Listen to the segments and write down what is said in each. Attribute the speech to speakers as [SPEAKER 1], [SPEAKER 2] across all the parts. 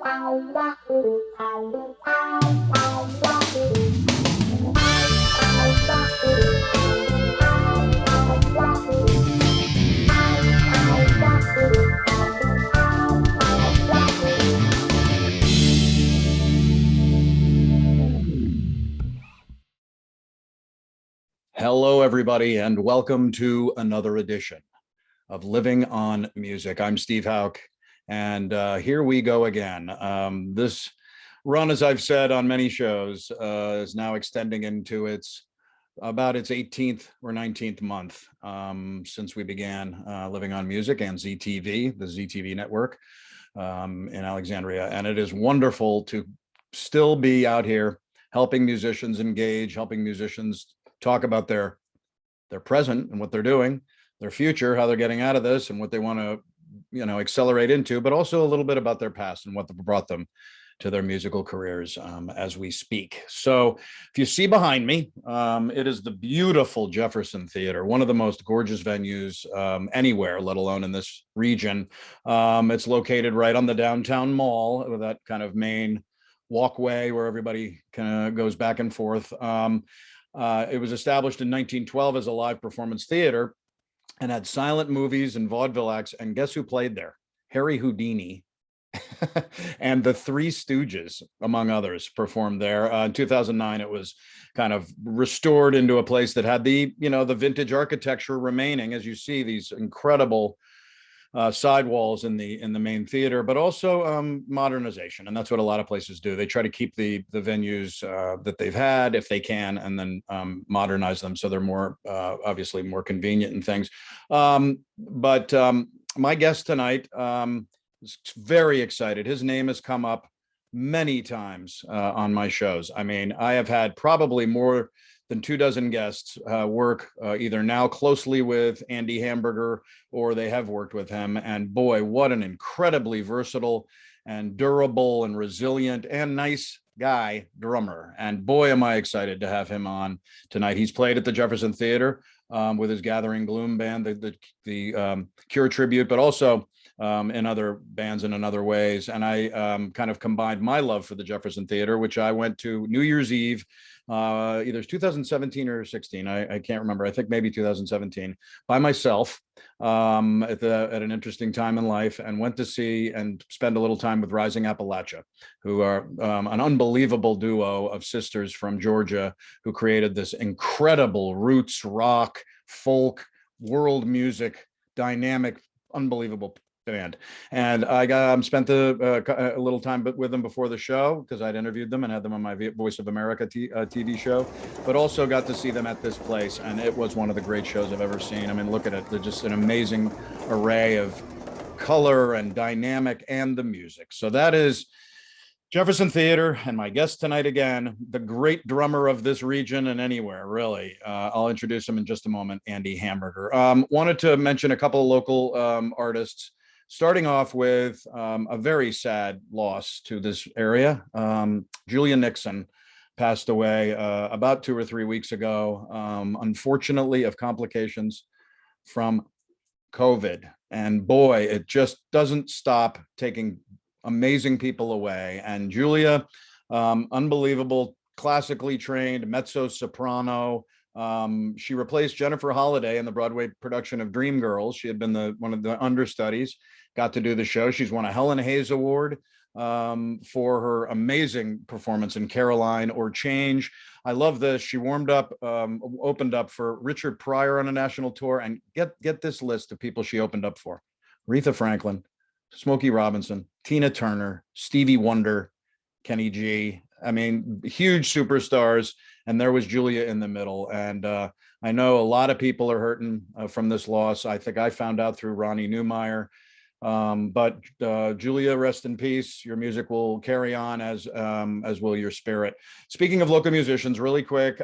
[SPEAKER 1] Hello, everybody, and welcome to another edition of Living on Music. I'm Steve Hauk, and here we go again. This run, as I've said on many shows, is now extending into about its 18th or 19th month since we began Living on Music and ZTV, the ZTV network in Alexandria. And it is wonderful to still be out here helping musicians engage, helping musicians talk about their present and what they're doing, their future, how they're getting out of this and what they want to, accelerate into, but also a little bit about their past and what brought them to their musical careers as we speak. So if you see behind me, it is the beautiful Jefferson Theater, one of the most gorgeous venues anywhere, let alone in this region. It's located right on the downtown mall with that kind of main walkway where everybody kind of goes back and forth. It was established in 1912 as a live performance theater and had silent movies and vaudeville acts. And guess who played there? Harry Houdini and the Three Stooges, among others, performed there. In 2009, it was kind of restored into a place that had the vintage architecture remaining, as you see these incredible sidewalls in the main theater, but also modernization. And that's what a lot of places do. They try to keep the venues that they've had if they can, and then modernize them so they're more obviously more convenient and things. But my guest tonight is very excited. His name has come up many times on my shows. I mean, I have had probably more than 24 guests work either now closely with Andy Hamburger or they have worked with him. And boy, what an incredibly versatile and durable and resilient and nice guy drummer. And boy, am I excited to have him on tonight. He's played at the Jefferson Theater with his Gathering Gloom band, the Cure tribute, but also in other bands and in other ways. And I kind of combined my love for the Jefferson Theater, which I went to New Year's Eve, either 2017 or 16. I can't remember. I think maybe 2017 by myself at an interesting time in life, and went to see and spend a little time with Rising Appalachia, who are an unbelievable duo of sisters from Georgia who created this incredible roots rock, folk, world music, dynamic, unbelievable band. And I spent a little time with them before the show because I'd interviewed them and had them on my Voice of America TV show, but also got to see them at this place, and it was one of the great shows I've ever seen. I mean, look at it. They're just an amazing array of color and dynamic and the music. So that is Jefferson Theater, and my guest tonight again, the great drummer of this region and anywhere, really. I'll introduce him in just a moment, Andy Hamburger. Wanted to mention a couple of local artists, starting off with a very sad loss to this area. Julia Nixon passed away about 2 or 3 weeks ago, unfortunately, of complications from COVID. And boy, it just doesn't stop taking amazing people away. And Julia, unbelievable, classically trained mezzo soprano. She replaced Jennifer Holliday in the Broadway production of Dreamgirls. She had been one of the understudies, got to do the show. She's won a Helen Hayes Award for her amazing performance in Caroline or Change. I love this. She opened up for Richard Pryor on a national tour. And get this list of people she opened up for: Aretha Franklin, Smokey Robinson, Tina Turner, Stevie Wonder, Kenny G. I mean, huge superstars. And there was Julia in the middle. And I know a lot of people are hurting from this loss. I think I found out through Ronnie Newmeyer. But Julia, rest in peace. Your music will carry on, as will your spirit. Speaking of local musicians, really quick,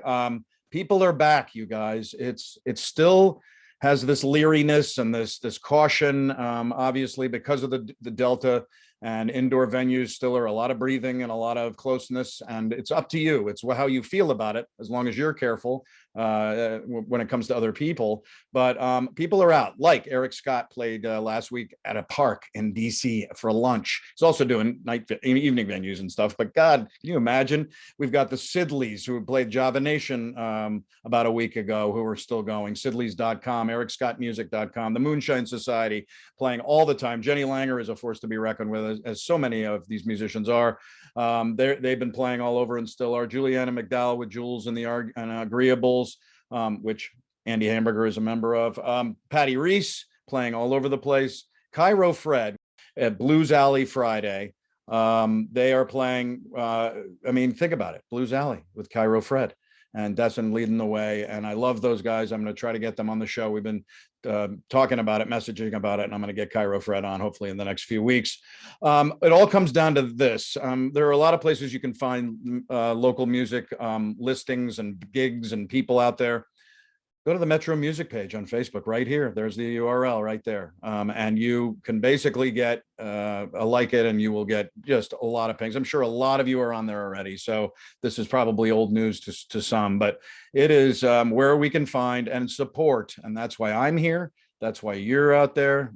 [SPEAKER 1] people are back, you guys. It still has this leeriness and this caution, obviously, because of the Delta, and indoor venues still are a lot of breathing and a lot of closeness, and it's up to you. It's how you feel about it, as long as you're careful. when it comes to other people. But people are out. Like Eric Scott played last week at a park in DC for lunch. He's also doing evening venues and stuff. But God, can you imagine? We've got the Sidleys who played Java Nation about a week ago, who are still going. Sidleys.com, EricScottMusic.com, the Moonshine Society playing all the time. Jenny Langer is a force to be reckoned with, as so many of these musicians are. They've been playing all over and still are. Juliana McDowell with Jules and the Agreeables, which Andy Hamburger is a member of. Patty Reese playing all over the place. Cairo Fred at Blues Alley Friday. They are playing, think about it, Blues Alley with Cairo Fred and Desson leading the way. And I love those guys. I'm going to try to get them on the show. We've been talking about it, messaging about it, and I'm going to get Cairo Fred on hopefully in the next few weeks. It all comes down to this. There are a lot of places you can find local music listings and gigs and people out there. Go to the Metro Music page on Facebook right here. There's the URL right there. And you can basically get a like it, and you will get just a lot of pings. I'm sure a lot of you are on there already. So this is probably old news to some, but it is where we can find and support. And that's why I'm here. That's why you're out there.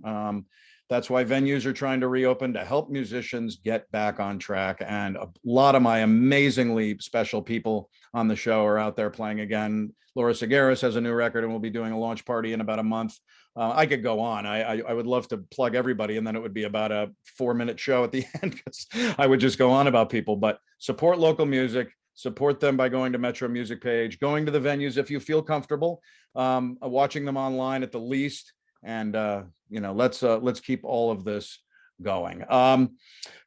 [SPEAKER 1] That's why venues are trying to reopen to help musicians get back on track. And a lot of my amazingly special people on the show are out there playing again. Laura Segaris has a new record, and we'll be doing a launch party in about a month. I could go on. I would love to plug everybody, and then it would be about a 4-minute show at the end, because I would just go on about people. But support local music. Support them by going to Metro Music page, going to the venues if you feel comfortable, watching them online at the least. And let's keep all of this going.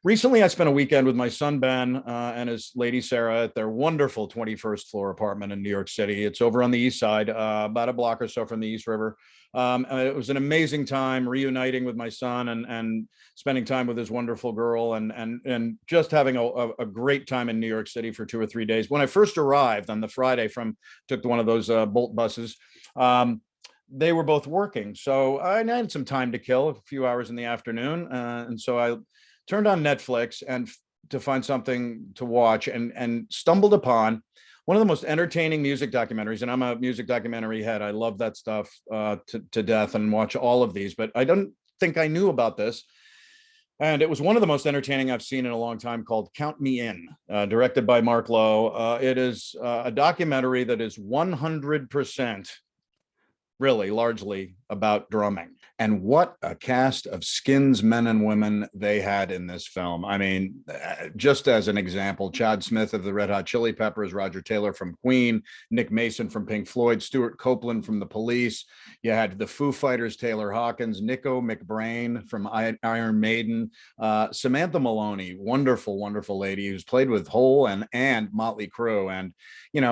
[SPEAKER 1] Recently, I spent a weekend with my son Ben and his lady Sarah at their wonderful 21st floor apartment in New York City. It's over on the east side, about a block or so from the East River. It was an amazing time reuniting with my son and spending time with his wonderful girl and just having a great time in New York City for 2 or 3 days. When I first arrived on the Friday took one of those Bolt buses, they were both working. So I had some time to kill, a few hours in the afternoon. And so I turned on Netflix to find something to watch and stumbled upon one of the most entertaining music documentaries. And I'm a music documentary head. I love that stuff to death and watch all of these, but I don't think I knew about this. And it was one of the most entertaining I've seen in a long time, called Count Me In, directed by Mark Lowe. It is a documentary that is 100% really largely about drumming. And what a cast of skins, men and women they had in this film. I mean, just as an example, Chad Smith of the Red Hot Chili Peppers, Roger Taylor from Queen, Nick Mason from Pink Floyd, Stuart Copeland from The Police. You had the Foo Fighters, Taylor Hawkins, Nico McBrain from Iron Maiden, Samantha Maloney, wonderful, wonderful lady who's played with Hole and Motley Crue. And,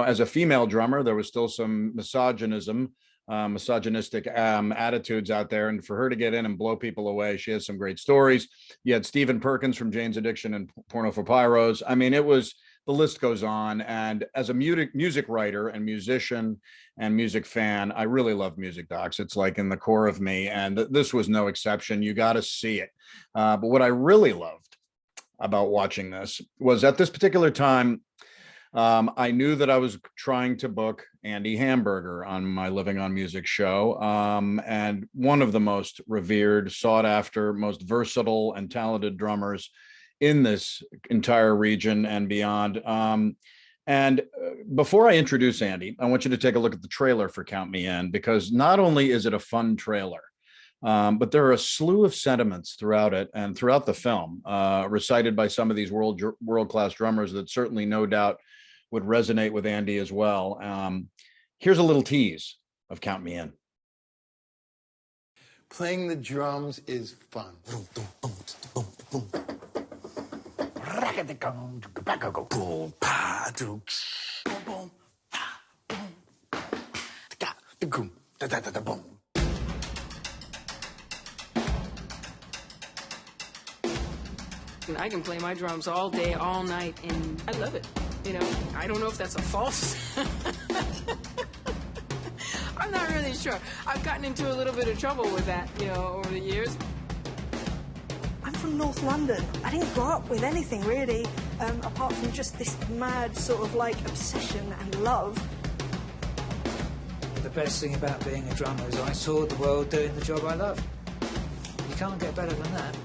[SPEAKER 1] as a female drummer, there was still some misogynistic attitudes out there, and for her to get in and blow people away, she has some great stories. You had Stephen Perkins from Jane's Addiction and Porno for Pyros. I mean, the list goes on. And as a music writer and musician and music fan, I really love music docs. It's like in the core of me, and this was no exception. You got to see it. But what I really loved about watching this was, at this particular time, I knew that I was trying to book Andy Hamburger on my Living on Music show, and one of the most revered, sought after, most versatile and talented drummers in this entire region and beyond. And before I introduce Andy, I want you to take a look at the trailer for Count Me In, because not only is it a fun trailer, but there are a slew of sentiments throughout it and throughout the film, recited by some of these world-class drummers that certainly, no doubt, would resonate with Andy as well. Here's a little tease of Count Me In.
[SPEAKER 2] Playing the drums is fun.
[SPEAKER 3] I can play my drums all day, all night, and I love it. I don't know if that's a false. I'm not really sure. I've gotten into a little bit of trouble with that, over the years.
[SPEAKER 4] I'm from North London. I didn't grow up with anything really, apart from just this mad sort of obsession and love.
[SPEAKER 5] The best thing about being a drummer is I saw the world doing the job I love. You can't get better than that.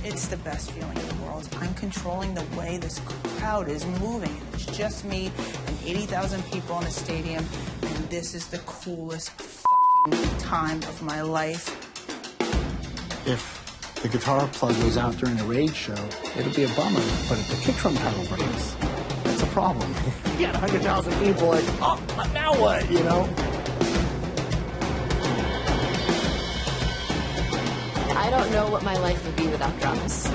[SPEAKER 4] It's the best feeling in the world. I'm controlling the way this crowd is moving. It's just me and 80,000 people in a stadium, and this is the coolest fucking time of my life.
[SPEAKER 2] If the guitar plug goes out during a raid show, it'll be a bummer. But if the kick drum pedal breaks, that's a problem. You got 100,000 people like, oh, now what, you know?
[SPEAKER 6] I don't know what my life would be without drums.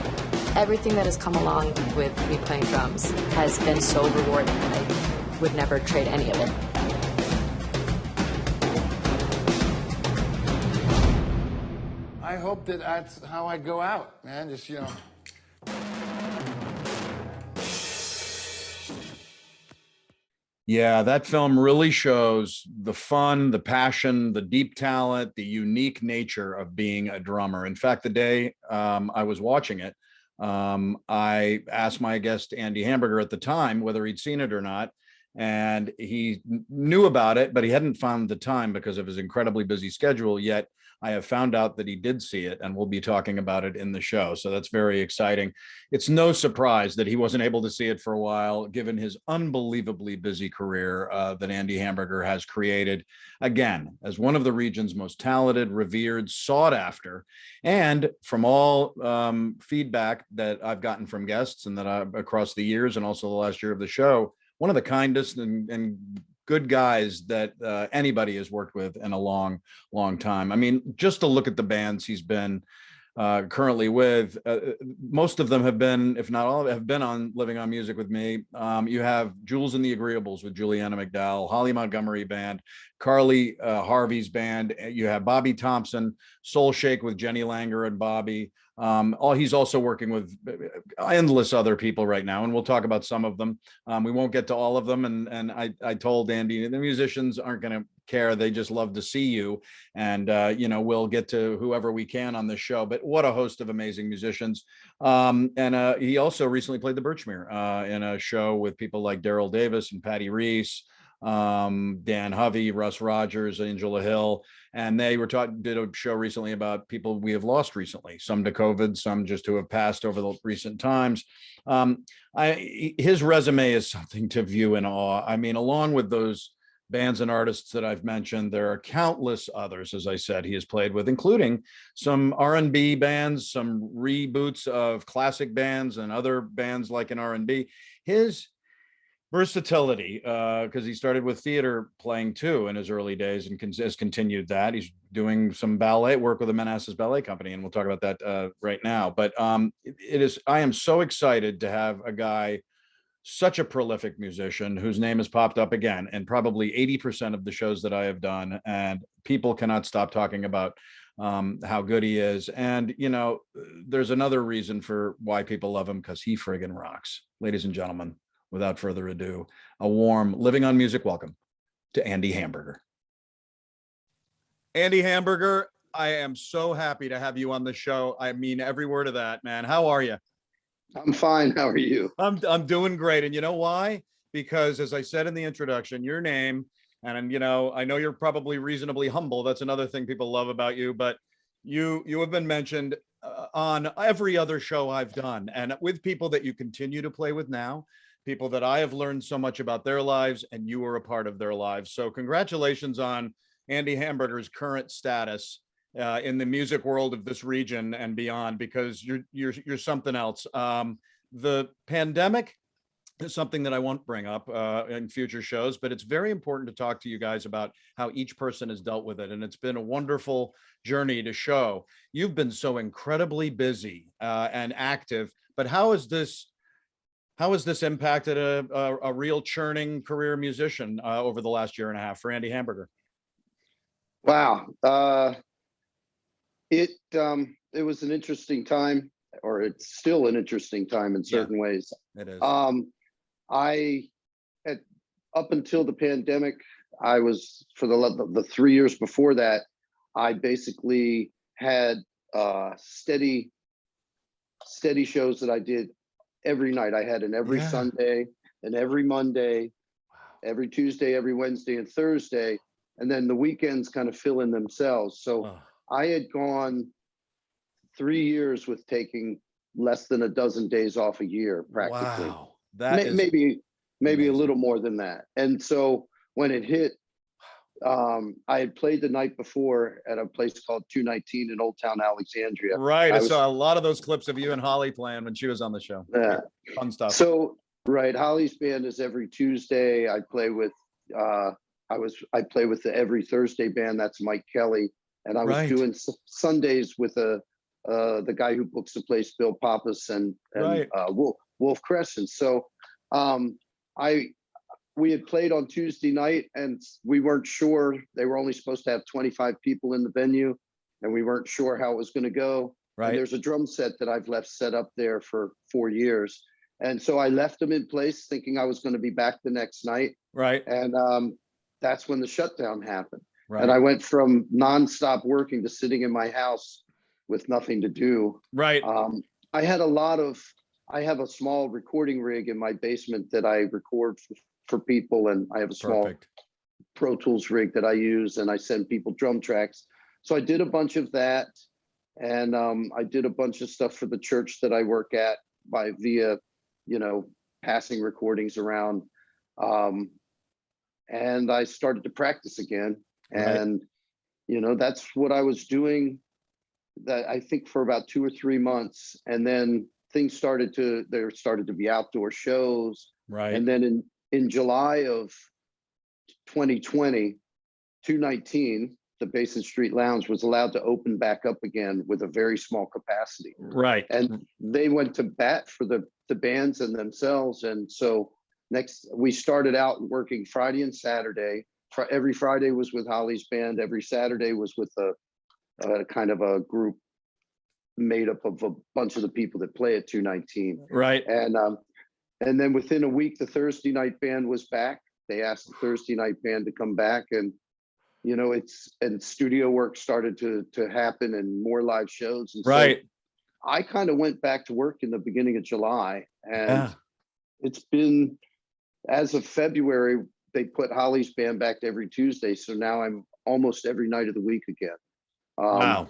[SPEAKER 6] Everything that has come along with me playing drums has been so rewarding that I would never trade any of it.
[SPEAKER 2] I hope that that's how I go out, man. Just, you know.
[SPEAKER 1] Yeah, that film really shows the fun, the passion, the deep talent, the unique nature of being a drummer. In fact, the day I was watching it, I asked my guest, Andy Hamburger, at the time whether he'd seen it or not. And he knew about it, but he hadn't found the time because of his incredibly busy schedule. Yet I have found out that he did see it, and we'll be talking about it in the show. So that's very exciting. It's no surprise that he wasn't able to see it for a while, given his unbelievably busy career that Andy Hamburger has created, again, as one of the region's most talented, revered, sought after, and from all feedback that I've gotten from guests and that across the years and also the last year of the show, one of the kindest and good guys that anybody has worked with in a long time. I mean, just to look at the bands he's been currently with, most of them have been, if not all, have been on Living on Music with me. You have Jules and the Agreeables with Juliana McDowell, Holly Montgomery Band, Carly Harvey's band. You have Bobby Thompson, Soul Shake with Jenny Langer and Bobby. He's also working with endless other people right now, and we'll talk about some of them. We won't get to all of them. And I told Andy, the musicians aren't going to care. They just love to see you. And, we'll get to whoever we can on this show. But what a host of amazing musicians. He also recently played the Birchmere in a show with people like Daryl Davis and Patty Reese, Dan Hovey, Russ Rodgers, Angela Hill. And they did a show recently about people we have lost recently, some to COVID, some just who have passed over the recent times. His resume is something to view in awe. I mean, along with those bands and artists that I've mentioned, there are countless others, as I said, he has played with, including some R&B bands, some reboots of classic bands and other bands like in R&B. His versatility, because he started with theater playing too in his early days and has continued that. He's doing some ballet work with the Manassas Ballet Company, and we'll talk about that right now. But I am so excited to have a guy, such a prolific musician, whose name has popped up again in probably 80% of the shows that I have done, and people cannot stop talking about how good he is. And, there's another reason for why people love him, because he friggin' rocks. Ladies and gentlemen, without further ado, a warm Living on Music welcome to Andy Hamburger. Andy Hamburger, I am so happy to have you on the show. I mean every word of that, man. How are you?
[SPEAKER 7] I'm fine. How are you?
[SPEAKER 1] I'm doing great. And you know why? Because as I said in the introduction, your name, and I know you're probably reasonably humble. That's another thing people love about you, but you have been mentioned on every other show I've done, and with people that you continue to play with now, people that I have learned so much about their lives, and you are a part of their lives. So congratulations on Andy Hamburger's current status in the music world of this region and beyond, because you're something else. The pandemic is something that I won't bring up in future shows, but it's very important to talk to you guys about how each person has dealt with it. And it's been a wonderful journey to show. You've been so incredibly busy and active, but how has this impacted a real churning career musician over the last year and a half for Andy Hamburger?
[SPEAKER 7] Wow. It was an interesting time, or it's still an interesting time in certain ways.
[SPEAKER 1] It is.
[SPEAKER 7] I had, up until the pandemic, I was, for the 3 years before that, I basically had steady shows that I did every night. I had an every Sunday and every Monday every Tuesday, every Wednesday and Thursday, and then the weekends kind of fill in themselves. So I had gone 3 years with taking less than a dozen days off a year, practically.
[SPEAKER 1] Wow, that is
[SPEAKER 7] maybe
[SPEAKER 1] amazing.
[SPEAKER 7] a little more than that. And so when it hit, I had played the night before at a place called 219 in Old Town Alexandria.
[SPEAKER 1] Right. I saw a lot of those clips of you and Holly playing when she was on the show.
[SPEAKER 7] Yeah.
[SPEAKER 1] Fun stuff.
[SPEAKER 7] So, right, Holly's band is every Tuesday. I play with I play with the every Thursday band. That's Mike Kelley. And I was doing Sundays with the guy who books the place, Bill Pappas and Wolf Crescent. So we had played on Tuesday night and we weren't sure. They were only supposed to have 25 people in the venue and we weren't sure how it was going to go. Right. And there's a drum set that I've left set up there for 4 years. And so I left them in place thinking I was going to be back the next night. Right. And that's when the shutdown happened. Right. And I went from nonstop working to sitting in my house with nothing to do. Right. I have a small recording rig in my basement that I record for people, and I have a small Pro Tools rig that I use, and I send people drum tracks. So I did a bunch of that, and I did a bunch of stuff for the church that I work at via, passing recordings around. And I started to practice again, and that's what I was doing. That I think for about 2 or 3 months, and then things started to be outdoor shows, right? And then in July of 2020, 219, the Basin Street Lounge was allowed to open back up again with a very small capacity, right? And they went to bat for the bands and themselves, and so we started out working Friday and Saturday. Every Friday was with Holly's band. Every Saturday was with a kind of a group made up of a bunch of the people that play at 219. Right. And then within a week, the Thursday night band was back. They asked the Thursday night band to come back, and and studio work started to happen and more live shows. And so I kind of went back to work in the beginning of July, and it's been, as of February, they put Holly's band back every Tuesday. So now I'm almost every night of the week again.
[SPEAKER 1] Wow.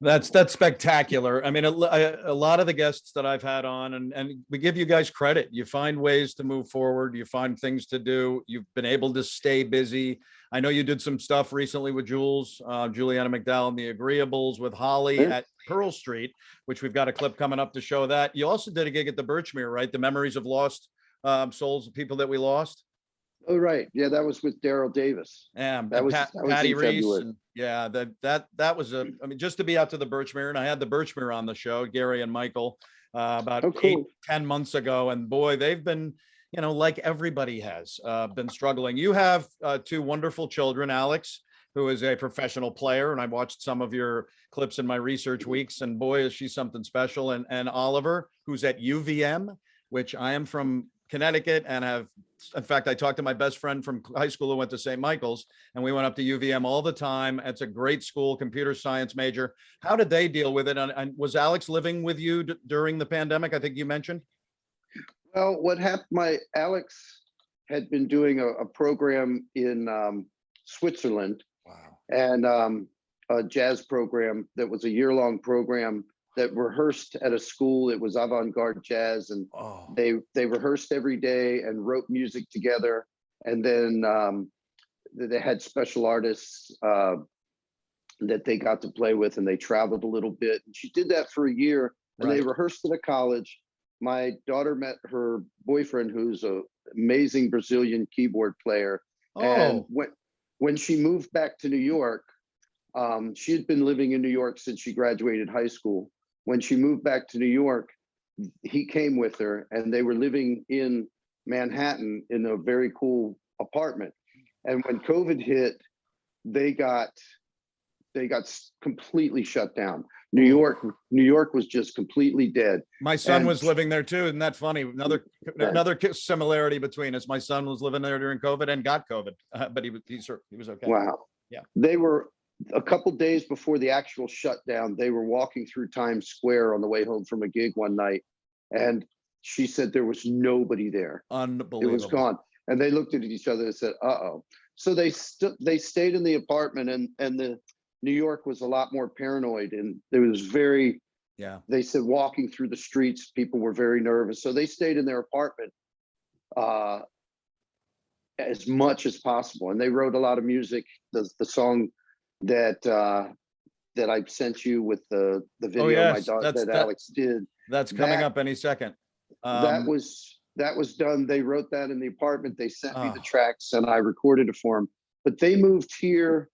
[SPEAKER 1] That's spectacular. I mean, a lot of the guests that I've had on, and we give you guys credit. You find ways to move forward. You find things to do. You've been able to stay busy. I know you did some stuff recently with Juliana McDowell and the Agreeables, with Holly at Pearl Street, which we've got a clip coming up to show that. You also did a gig at the Birchmere, right? The Memories of Lost Souls, the people that we lost.
[SPEAKER 7] Oh, right. Yeah, that was with Daryl Davis.
[SPEAKER 1] Yeah, that was Patty Reese. And yeah, that was just to be out to the Birchmere, and I had the Birchmere on the show, Gary and Michael, about 8-10 months ago. And boy, they've been, like everybody has been struggling. You have 2 wonderful children, Alex, who is a professional player, and I watched some of your clips in my research weeks, and boy, is she something special. And Oliver, who's at UVM, which I am from Connecticut, and in fact, I talked to my best friend from high school who went to St. Michael's, and we went up to UVM all the time. It's a great school, computer science major. How did they deal with it? And was Alex living with you during the pandemic? I think you mentioned.
[SPEAKER 7] Well, what happened, Alex had been doing a program in Switzerland. Wow. And a jazz program that was a year-long program that rehearsed at a school. It was avant-garde jazz, and they rehearsed every day and wrote music together. And then they had special artists that they got to play with, and they traveled a little bit. And she did that for a year, and they rehearsed at a college. My daughter met her boyfriend, who's an amazing Brazilian keyboard player. And when she moved back to New York, she had been living in New York since she graduated high school. When she moved back to New York, he came with her, and they were living in Manhattan in a very cool apartment. And when COVID hit, they got completely shut down. New York was just completely dead. My son was living there too. Isn't that funny? Another similarity between us. My son was living there during COVID and got COVID, but he was okay. Wow. Yeah. They were, a couple days before the actual shutdown, they were walking through Times Square on the way home from a gig one night, and she said there was nobody there. Unbelievable. It was gone. And they looked at each other and said, uh-oh. So they stayed in the apartment, and the New York was a lot more paranoid, and there was very, they said walking through the streets, people were very nervous. So they stayed in their apartment as much as possible. And they wrote a lot of music. The song that I sent you with the video my daughter that Alex did.
[SPEAKER 1] That's coming up any second.
[SPEAKER 7] That was done. They wrote that in the apartment. They sent me the tracks and I recorded it for them. But they moved here.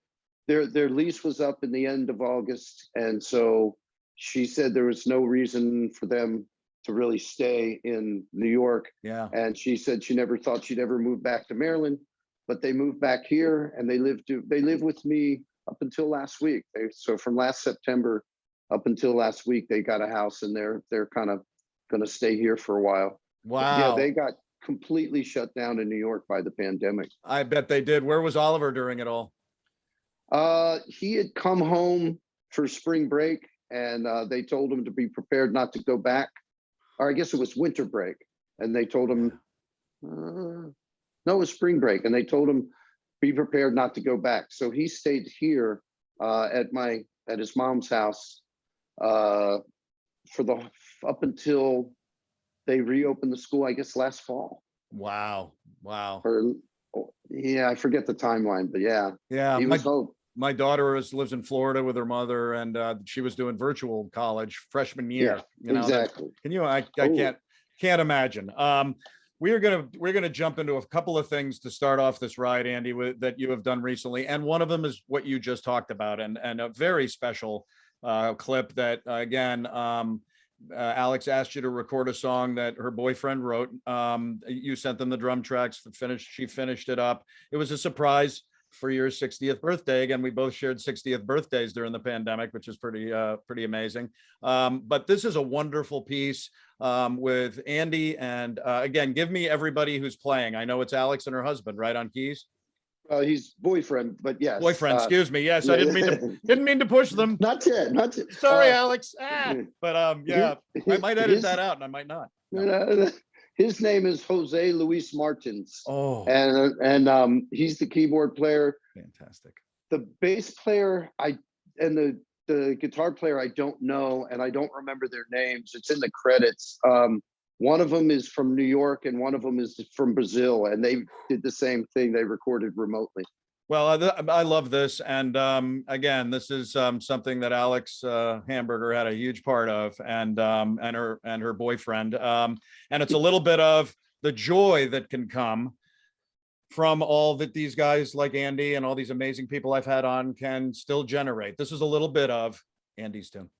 [SPEAKER 7] Their lease was up in the end of August. And so she said there was no reason for them to really stay in New York.
[SPEAKER 1] Yeah.
[SPEAKER 7] And she said she never thought she'd ever move back to Maryland, but they moved back here and they live with me up until last week. So from last September up until last week, they got a house and they're kind of going to stay here for a while.
[SPEAKER 1] Wow.
[SPEAKER 7] Yeah, they got completely shut down in New York by the pandemic.
[SPEAKER 1] I bet they did. Where was Oliver during it all?
[SPEAKER 7] He had come home for spring break and they told him to be prepared not to go back. Or I guess it was winter break. And they told him, no, it was spring break. And they told him, be prepared not to go back. So he stayed here at his mom's house up until they reopened the school, I guess last fall.
[SPEAKER 1] Wow.
[SPEAKER 7] I forget the timeline, but yeah.
[SPEAKER 1] Yeah.
[SPEAKER 7] He was hope.
[SPEAKER 1] My daughter lives in Florida with her mother, and she was doing virtual college freshman year.
[SPEAKER 7] Yeah, exactly.
[SPEAKER 1] Can you? I can't imagine. We're gonna jump into a couple of things to start off this ride, Andy, that you have done recently, and one of them is what you just talked about, and a very special clip that again. Alex asked you to record a song that her boyfriend wrote. You sent them the drum tracks. She finished it up. It was a surprise for your 60th birthday. Again, we both shared 60th birthdays during the pandemic, which is pretty amazing. But this is a wonderful piece with Andy. And again, give me everybody who's playing. I know it's Alex and her husband, right, on keys?
[SPEAKER 7] He's boyfriend, but yes.
[SPEAKER 1] Boyfriend, excuse me. Yes, I didn't mean to push them.
[SPEAKER 7] Not yet.
[SPEAKER 1] Sorry, Alex. But yeah, I might edit that out and I might not. No.
[SPEAKER 7] His name is Jose Luis Martins.
[SPEAKER 1] Oh,
[SPEAKER 7] and he's the keyboard player.
[SPEAKER 1] Fantastic.
[SPEAKER 7] The bass player, and the guitar player, I don't know, and I don't remember their names. It's in the credits. One of them is from New York, and one of them is from Brazil, and they did the same thing. They recorded remotely.
[SPEAKER 1] Well, I love this, and again, this is something that Alex Hamburger had a huge part of, and her boyfriend, and it's a little bit of the joy that can come from all that these guys like Andy and all these amazing people I've had on can still generate. This is a little bit of Andy's tune.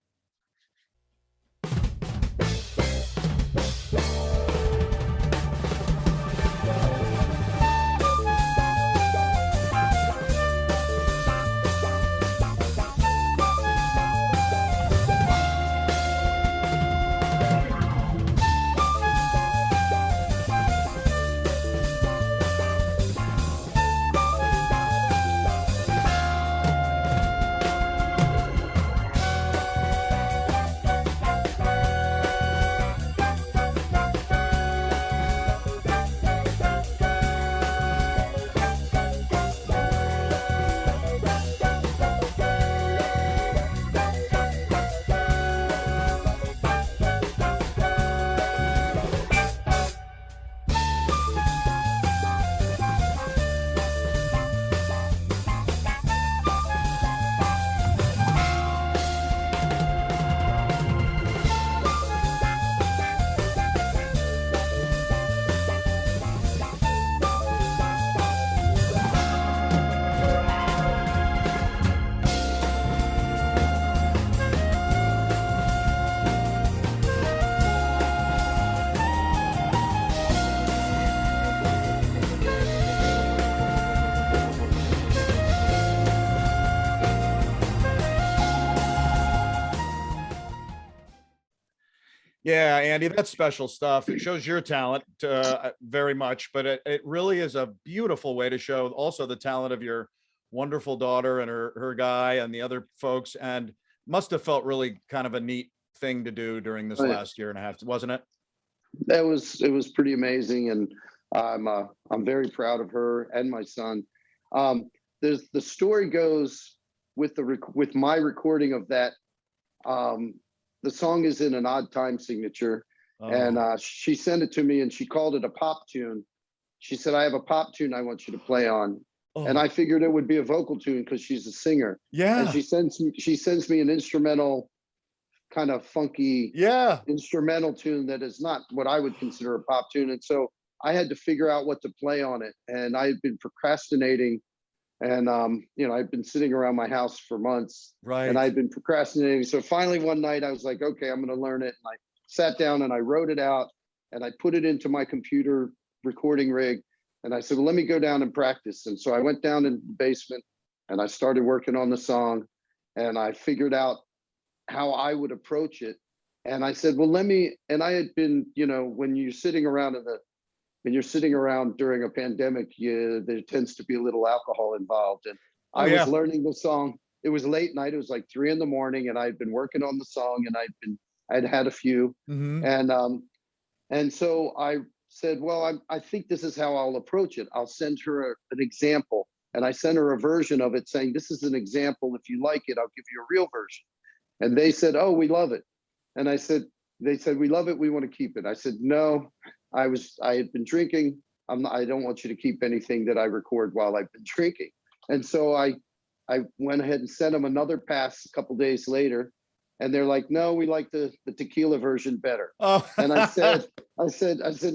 [SPEAKER 1] Yeah, Andy, that's special stuff. It shows your talent very much, but it really is a beautiful way to show also the talent of your wonderful daughter and her guy and the other folks, and must have felt really kind of a neat thing to do during this last year and a half, wasn't it?
[SPEAKER 7] It was pretty amazing. And I'm very proud of her and my son. The story goes with with my recording of that. The song is in an odd time signature, and she sent it to me, and she called it a pop tune. She said, "I have a pop tune I want you to play on," and I figured it would be a vocal tune because she's a singer.
[SPEAKER 1] Yeah.
[SPEAKER 7] And she sends me an instrumental, kind of funky, instrumental tune that is not what I would consider a pop tune, and so I had to figure out what to play on it, and I had been procrastinating. And, you know, I've been sitting around my house for months, and I've been procrastinating. So finally one night I was like, okay, I'm going to learn it. And I sat down and I wrote it out, and I put it into my computer recording rig. And I said, well, let me go down and practice. And so I went down in the basement and I started working on the song, and I figured out how I would approach it. And I said, well, and I had been, you know, when you're sitting around during a pandemic, there tends to be a little alcohol involved. And I was learning the song. It was late night. It was like 3 a.m. and I'd been working on the song, and I'd had a few. And so I said, well, I think this is how I'll approach it. I'll send her an example. And I sent her a version of it saying, this is an example. If you like it, I'll give you a real version. And they said, oh, we love it. And they said, we love it. We want to keep it. I said, no. I had been drinking. I don't want you to keep anything that I record while I've been drinking. And so I went ahead and sent them another pass a couple days later, and they're like, no, we like the tequila version better. And I said,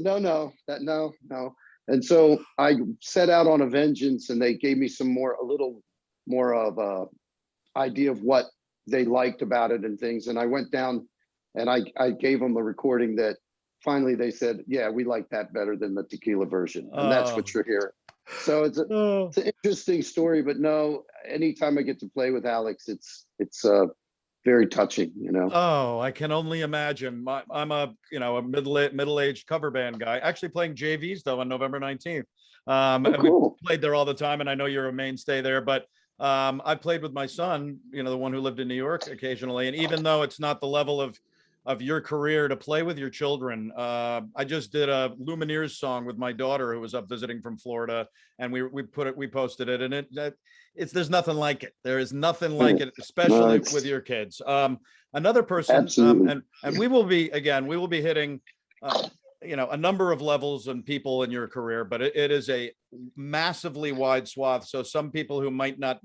[SPEAKER 7] no. And so I set out on a vengeance, and they gave me a little more of a idea of what they liked about it and things. And I went down and I gave them a recording that finally they said, yeah, we like that better than the tequila version. And that's what you're hearing. So it's an interesting story, but no, anytime I get to play with Alex, it's very touching, you know.
[SPEAKER 1] Oh, I can only imagine. I'm a middle-aged cover band guy, actually playing JVs though on November 19th.
[SPEAKER 7] Cool.
[SPEAKER 1] We played there all the time, and I know you're a mainstay there, but I played with my son, you know, the one who lived in New York occasionally. And even though it's not the level of your career to play with your children, I just did a Lumineers song with my daughter who was up visiting from Florida, and we posted it, and there's nothing like it. There is nothing like it, especially with your kids. Another person, and we will be hitting a number of levels and people in your career, but it is a massively wide swath. So some people who might not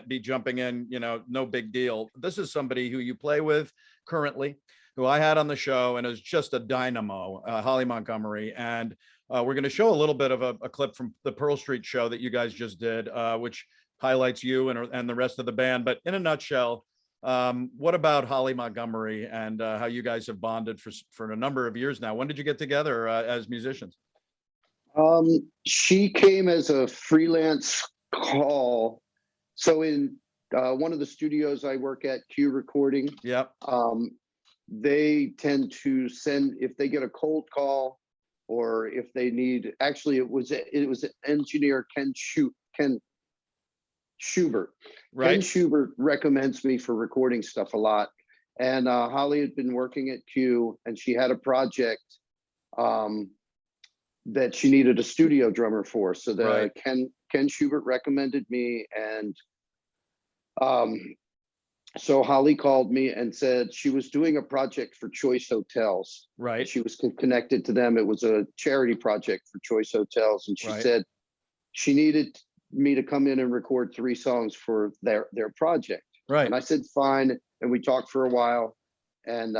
[SPEAKER 1] be jumping in, you know, no big deal. This is somebody who you play with currently, who I had on the show, and is just a dynamo, Holly Montgomery. And we're going to show a little bit of a clip from the Pearl Street show that you guys just did, which highlights you and the rest of the band. But in a nutshell, what about Holly Montgomery and how you guys have bonded for a number of years now? When did you get together as musicians?
[SPEAKER 7] She came as a freelance call. So in one of the studios I work at, Q Recording.
[SPEAKER 1] Yep.
[SPEAKER 7] They tend to send, if they get a cold call, or if they need, actually it was engineer Ken Schubert.
[SPEAKER 1] Right.
[SPEAKER 7] Ken Schubert recommends me for recording stuff a lot. And Holly had been working at Q, and she had a project that she needed a studio drummer for. So Ken Schubert recommended me, and so Holly called me and said she was doing a project for Choice Hotels.
[SPEAKER 1] Right.
[SPEAKER 7] She was connected to them. It was a charity project for Choice Hotels. And she said she needed me to come in and record 3 songs for their project.
[SPEAKER 1] Right.
[SPEAKER 7] And I said, fine. And we talked for a while, and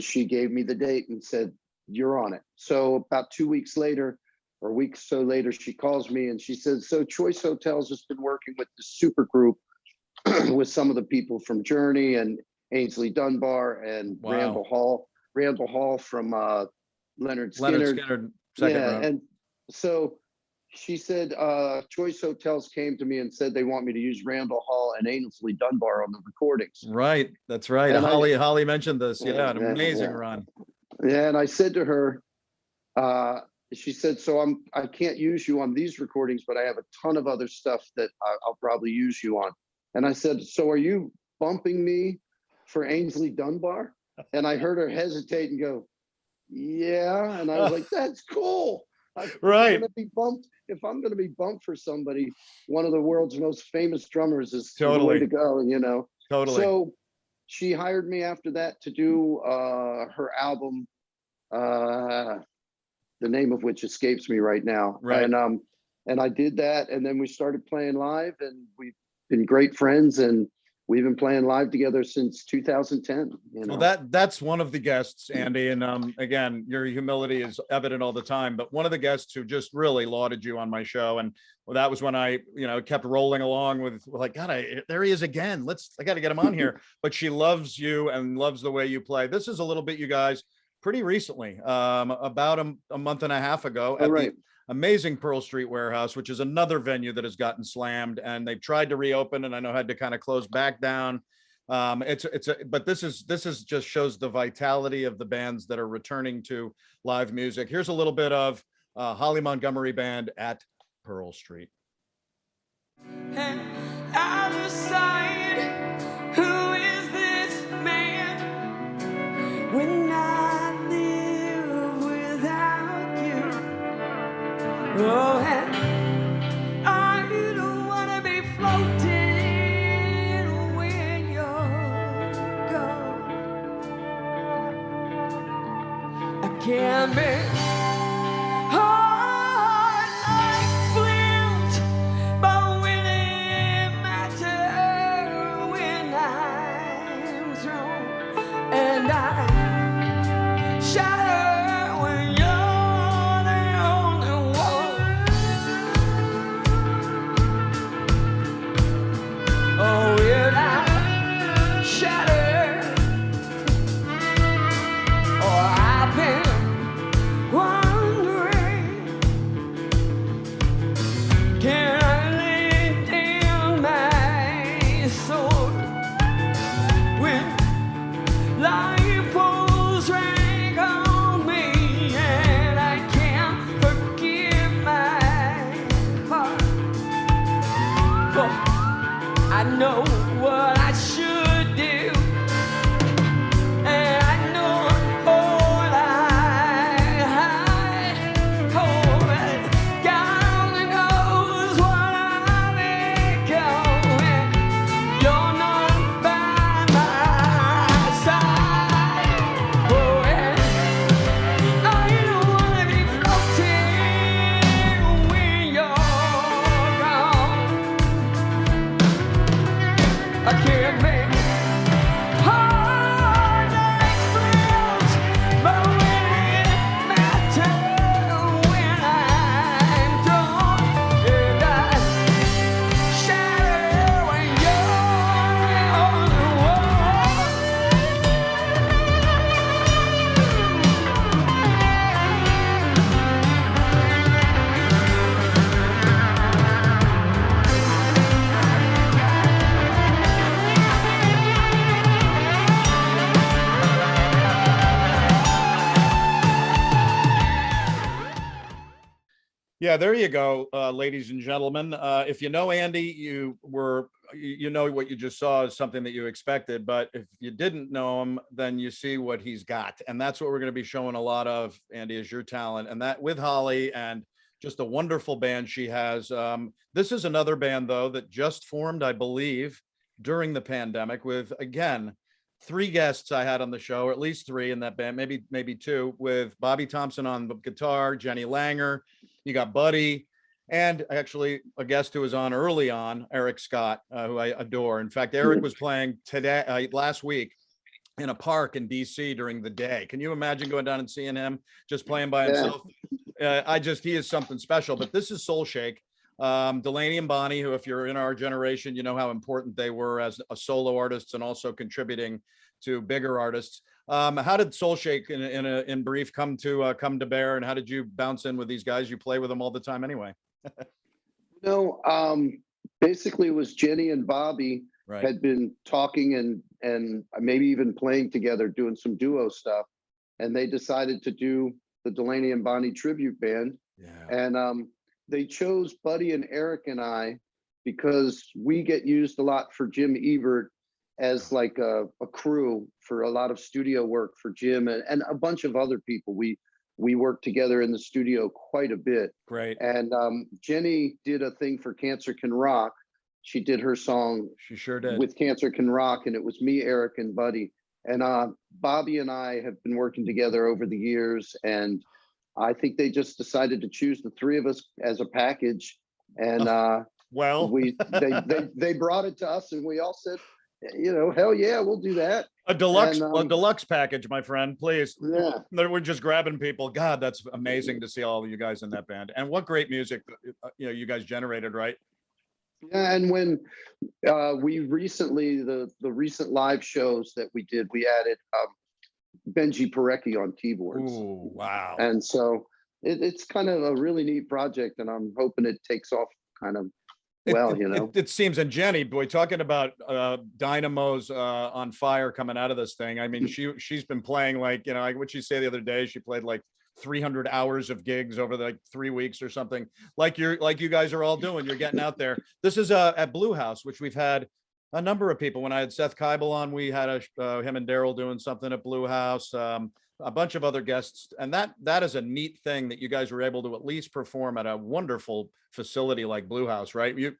[SPEAKER 7] she gave me the date and said, you're on it. So about 2 weeks later, or a week or so later, she calls me and she says, so Choice Hotels has been working with this super group with some of the people from Journey and Ainsley Dunbar and Randall Hall from Leonard Skinner.
[SPEAKER 1] Second round.
[SPEAKER 7] And so she said, Choice Hotels came to me and said they want me to use Randall Hall and Ainsley Dunbar on the recordings.
[SPEAKER 1] Right, that's right. And Holly mentioned this. Yeah, an amazing run.
[SPEAKER 7] Yeah, and I said to her, she said, so I can't use you on these recordings, but I have a ton of other stuff that I'll probably use you on. And I said, so are you bumping me for Ainsley Dunbar? And I heard her hesitate and go, yeah. And I was like, that's cool.
[SPEAKER 1] Right.
[SPEAKER 7] If I'm gonna be bumped for somebody, one of the world's most famous drummers is the way
[SPEAKER 1] Totally.
[SPEAKER 7] to go, you know.
[SPEAKER 1] Totally.
[SPEAKER 7] So she hired me after that to do her album, the name of which escapes me right now.
[SPEAKER 1] Right.
[SPEAKER 7] And I did that, and then we started playing live, and we've been great friends, and we've been playing live together since 2010. You know?
[SPEAKER 1] Well, that's one of the guests, Andy, and again, your humility is evident all the time. But one of the guests who just really lauded you on my show, and well, that was when I, kept rolling along with like, God, there he is again. I got to get him on here. But she loves you and loves the way you play. This is a little bit, you guys, pretty recently, about a month and a half ago, at the amazing Pearl Street Warehouse, which is another venue that has gotten slammed, and they've tried to reopen, and I know had to kind of close back down. But this is just shows the vitality of the bands that are returning to live music. Here's a little bit of Holly Montgomery Band at Pearl Street.
[SPEAKER 8] And I decide, who is this man when I live without you? Oh, and I don't want to be floating when you're gone. I can't be hard like flint, but will it matter when I'm thrown? And I shatter when you're the only one. Oh, will I shatter? Oh, I've been wondering, can I lay down my sword when life pulls rank on me and I can't forgive my heart? For I know what I should do, and I know all I hold, but God only knows what I've become, and you're not by my side. Oh, and I don't wanna be floating when you're gone. I can't make hard like flint, but will it matter when I'm done? And I shatter when you're the only
[SPEAKER 1] Yeah, there you go, ladies and gentlemen. If you know Andy, you know what you just saw is something that you expected. But if you didn't know him, then you see what he's got, and that's what we're going to be showing a lot of. Andy, is your talent, and that with Holly, and just a wonderful band she has. This is another band though that just formed, I believe, during the pandemic, with again 3 guests I had on the show, or at least 3 in that band, maybe 2, with Bobby Thompson on the guitar, Jenny Langer. You got Buddy, and actually a guest who was on early on, Eric Scott, who I adore. In fact, Eric was playing last week in a park in DC during the day. Can you imagine going down and seeing him just playing by himself? He is something special. But this is Soul Shake. Delaney and Bonnie, who, if you're in our generation, you know how important they were as a solo artists and also contributing to bigger artists. How did Soul Shake, in brief, come to bear, and how did you bounce in with these guys? You play with them all the time anyway.
[SPEAKER 7] Basically it was Jenny and Bobby had been talking and maybe even playing together, doing some duo stuff, and they decided to do the Delaney and Bonnie tribute band. And they chose Buddy and Eric and I because we get used a lot for Jim Ebert, as like a crew for a lot of studio work for Jim and a bunch of other people. We worked together in the studio quite a bit.
[SPEAKER 1] Great.
[SPEAKER 7] And Jenny did a thing for Cancer Can Rock. She did her song.
[SPEAKER 1] She sure did.
[SPEAKER 7] With Cancer Can Rock, and it was me, Eric, and Buddy. And Bobby and I have been working together over the years, and I think they just decided to choose the three of us as a package. And
[SPEAKER 1] well,
[SPEAKER 7] they brought it to us, and we all said, you know, hell yeah, we'll do that.
[SPEAKER 1] A deluxe package, my friend, please.
[SPEAKER 7] Yeah.
[SPEAKER 1] We're just grabbing people. God, that's amazing to see all of you guys in that band. And what great music, you know, you guys generated, right?
[SPEAKER 7] Yeah, and when we recently, the recent live shows that we did, we added Benji Parecki on keyboards.
[SPEAKER 1] Ooh, wow.
[SPEAKER 7] And so it's kind of a really neat project, and I'm hoping it takes off kind of well, you know.
[SPEAKER 1] It seems. And Jenny, boy, talking about dynamos on fire coming out of this thing. I mean, she's been playing, like, you know, like what she say the other day, she played like 300 hours of gigs over like 3 weeks or something, like you guys are all doing. You're getting out there. This is at Blue House, which we've had a number of people. When I had Seth Keibel on, we had him and Daryl doing something at Blue House, a bunch of other guests, and that is a neat thing that you guys were able to at least perform at a wonderful facility like Blue House, right? You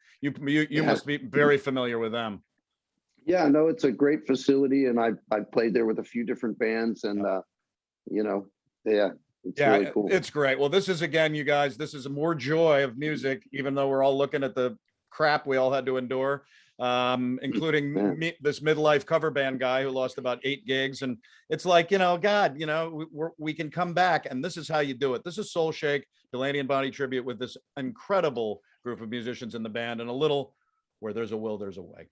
[SPEAKER 1] must be very familiar with them.
[SPEAKER 7] Yeah, no, it's a great facility, and I played there with a few different bands, and you know, yeah. It's really cool.
[SPEAKER 1] It's great. Well, this is, again, you guys, this is more joy of music, even though we're all looking at the crap we all had to endure, including this midlife cover band guy who lost about 8 gigs. And it's like, you know, God, you know, we can come back, and this is how you do it. This is Soul Shake, Delaney and Bonnie tribute, with this incredible group of musicians in the band, and a little Where There's a Will, There's a Way.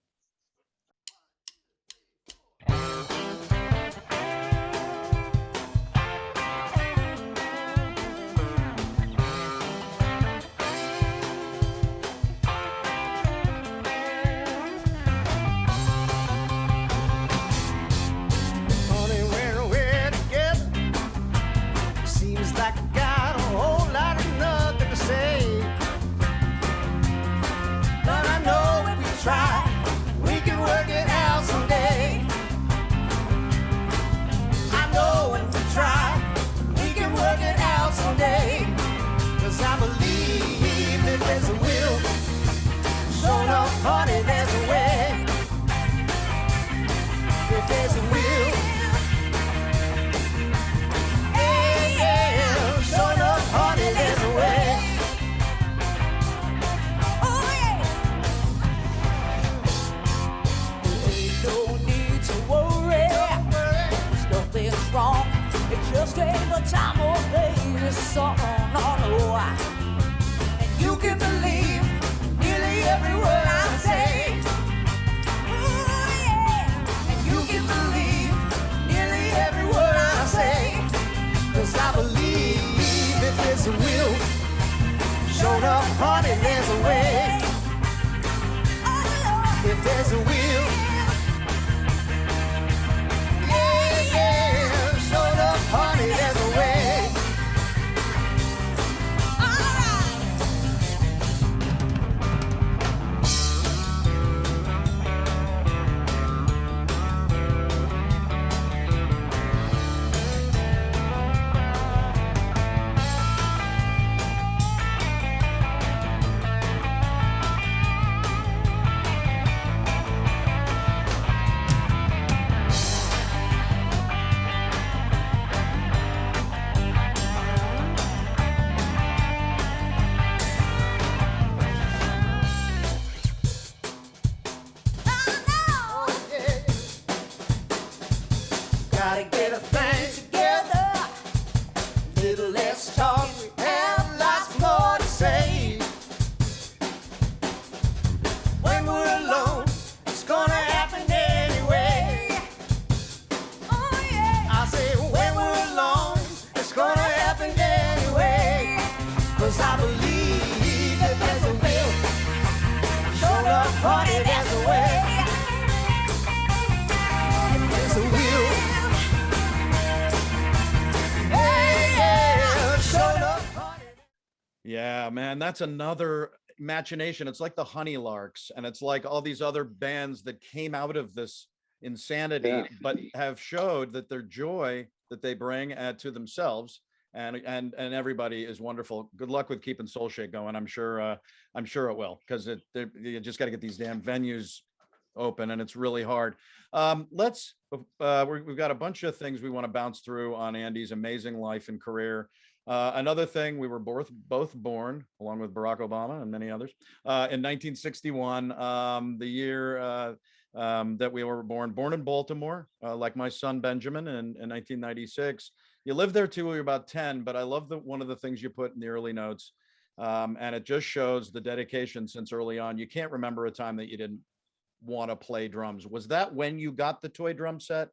[SPEAKER 1] Yeah, man, that's another machination. It's like the Honey Larks, and it's like all these other bands that came out of this insanity,
[SPEAKER 7] Yeah.
[SPEAKER 1] but have showed that their joy that they bring to themselves and everybody is wonderful. Good luck with keeping Soul Shake going. I'm sure it will, because you just got to get these damn venues open, and it's really hard. We've got a bunch of things we want to bounce through on Andy's amazing life and career. Another thing, we were both born, along with Barack Obama and many others, in 1961, the year that we were born in Baltimore, like my son Benjamin in 1996. You lived there till you were about 10, but I love one of the things you put in the early notes, and it just shows the dedication since early on. You can't remember a time that you didn't want to play drums. Was that when you got the toy drum set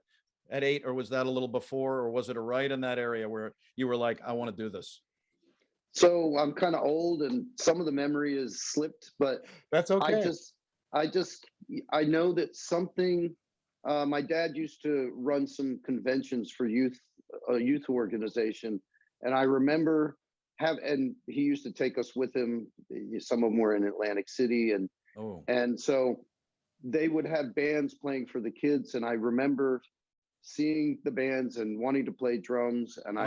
[SPEAKER 1] at 8, or was that a little before, or was it right in that area where you were like, I want to do this?
[SPEAKER 7] So I'm kind of old and some of the memory is slipped, but
[SPEAKER 1] that's okay.
[SPEAKER 7] I know that something, my dad used to run some conventions for a youth organization. And I remember and he used to take us with him. Some of them were in Atlantic City. And so they would have bands playing for the kids. And I remember seeing the bands and wanting to play drums. And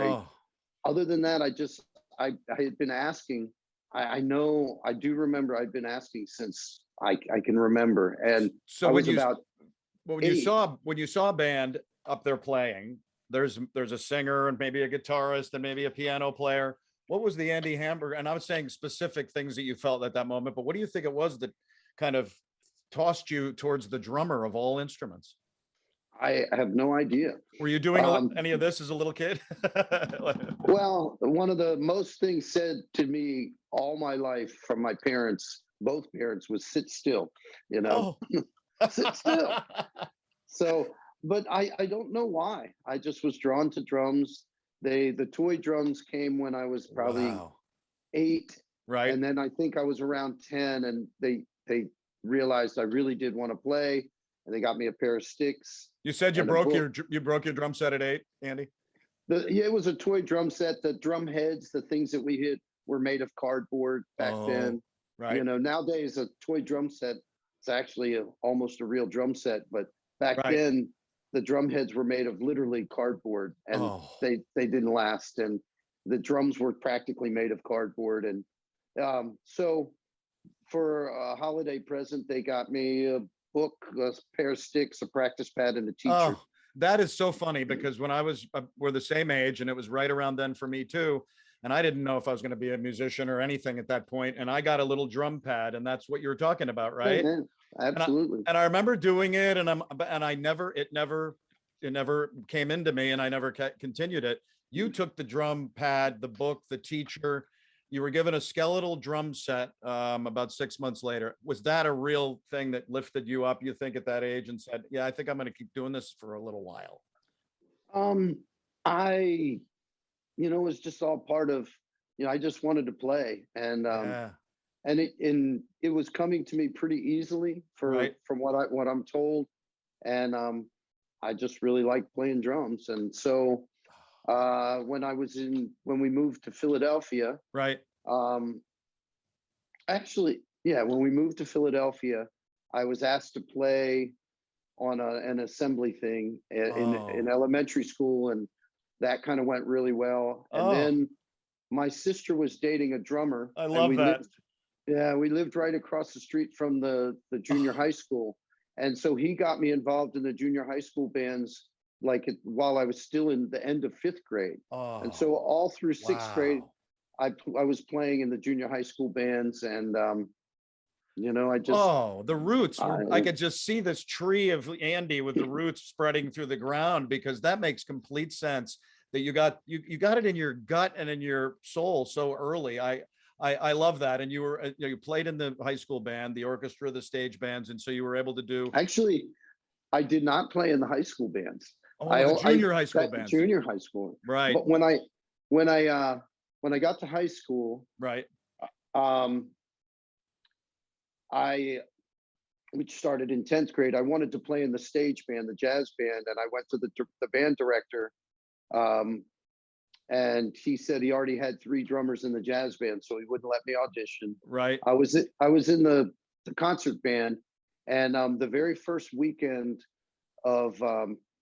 [SPEAKER 7] other than that, I had been asking, I do remember I'd been asking since I can remember. And
[SPEAKER 1] so when you saw a band up there playing, there's a singer and maybe a guitarist and maybe a piano player. What was the Andy Hamburger? And I was saying specific things that you felt at that moment, but what do you think it was that kind of tossed you towards the drummer of all instruments?
[SPEAKER 7] I have no idea.
[SPEAKER 1] Were you doing any of this as a little kid?
[SPEAKER 7] Well, one of the most things said to me all my life from my parents, both parents, was sit still, sit still. So, but I don't know why. I just was drawn to drums. The toy drums came when I was probably 8.
[SPEAKER 1] Right.
[SPEAKER 7] And then I think I was around 10, and they realized I really did want to play, and they got me a pair of sticks.
[SPEAKER 1] You said you broke your drum set at 8, Andy?
[SPEAKER 7] It was a toy drum set. The drum heads, the things that we hit, were made of cardboard back then.
[SPEAKER 1] Right.
[SPEAKER 7] Nowadays a toy drum set, it's actually almost a real drum set, but back then the drum heads were made of literally cardboard, and they didn't last, and the drums were practically made of cardboard. And so for a holiday present, they got me a book, a pair of sticks, a practice pad, and a teacher.
[SPEAKER 1] Oh, that is so funny, because when we're the same age, and it was right around then for me too. And I didn't know if I was going to be a musician or anything at that point. And I got a little drum pad, and that's what you were talking about, right?
[SPEAKER 7] Yeah, absolutely.
[SPEAKER 1] And I remember doing it, and it never came into me, and I never continued it. You took the drum pad, the book, the teacher. You were given a skeletal drum set about 6 months later. Was that a real thing that lifted you up, you think, at that age, and said, yeah, I think I'm going to keep doing this for a little while?
[SPEAKER 7] It was just all part of, I just wanted to play, and it was coming to me pretty easily from what I'm told. And I just really liked playing drums. And so when we moved to Philadelphia, when we moved to Philadelphia, I was asked to play on an assembly thing in elementary school, and that kind of went really well. And then my sister was dating a drummer.
[SPEAKER 1] I love that.
[SPEAKER 7] We lived right across the street from the junior high school. And so he got me involved in the junior high school bands, while I was still in the end of 5th grade. And so all through 6th grade, I was playing in the junior high school bands. And,
[SPEAKER 1] the roots. I could just see this tree of Andy with the roots spreading through the ground, because that makes complete sense that you got it in your gut and in your soul so early. I love that. And you played in the high school band, the orchestra, the stage bands. And so you were able to do.
[SPEAKER 7] Actually, I did not play in the high school bands.
[SPEAKER 1] The junior high school bands.
[SPEAKER 7] Junior high school.
[SPEAKER 1] Right.
[SPEAKER 7] But when I got to high school, which started in 10th grade, I wanted to play in the stage band, the jazz band. And I went to the band director, and he said he already had 3 drummers in the jazz band, so he wouldn't let me audition.
[SPEAKER 1] Right.
[SPEAKER 7] I was in the concert band, and the very first weekend of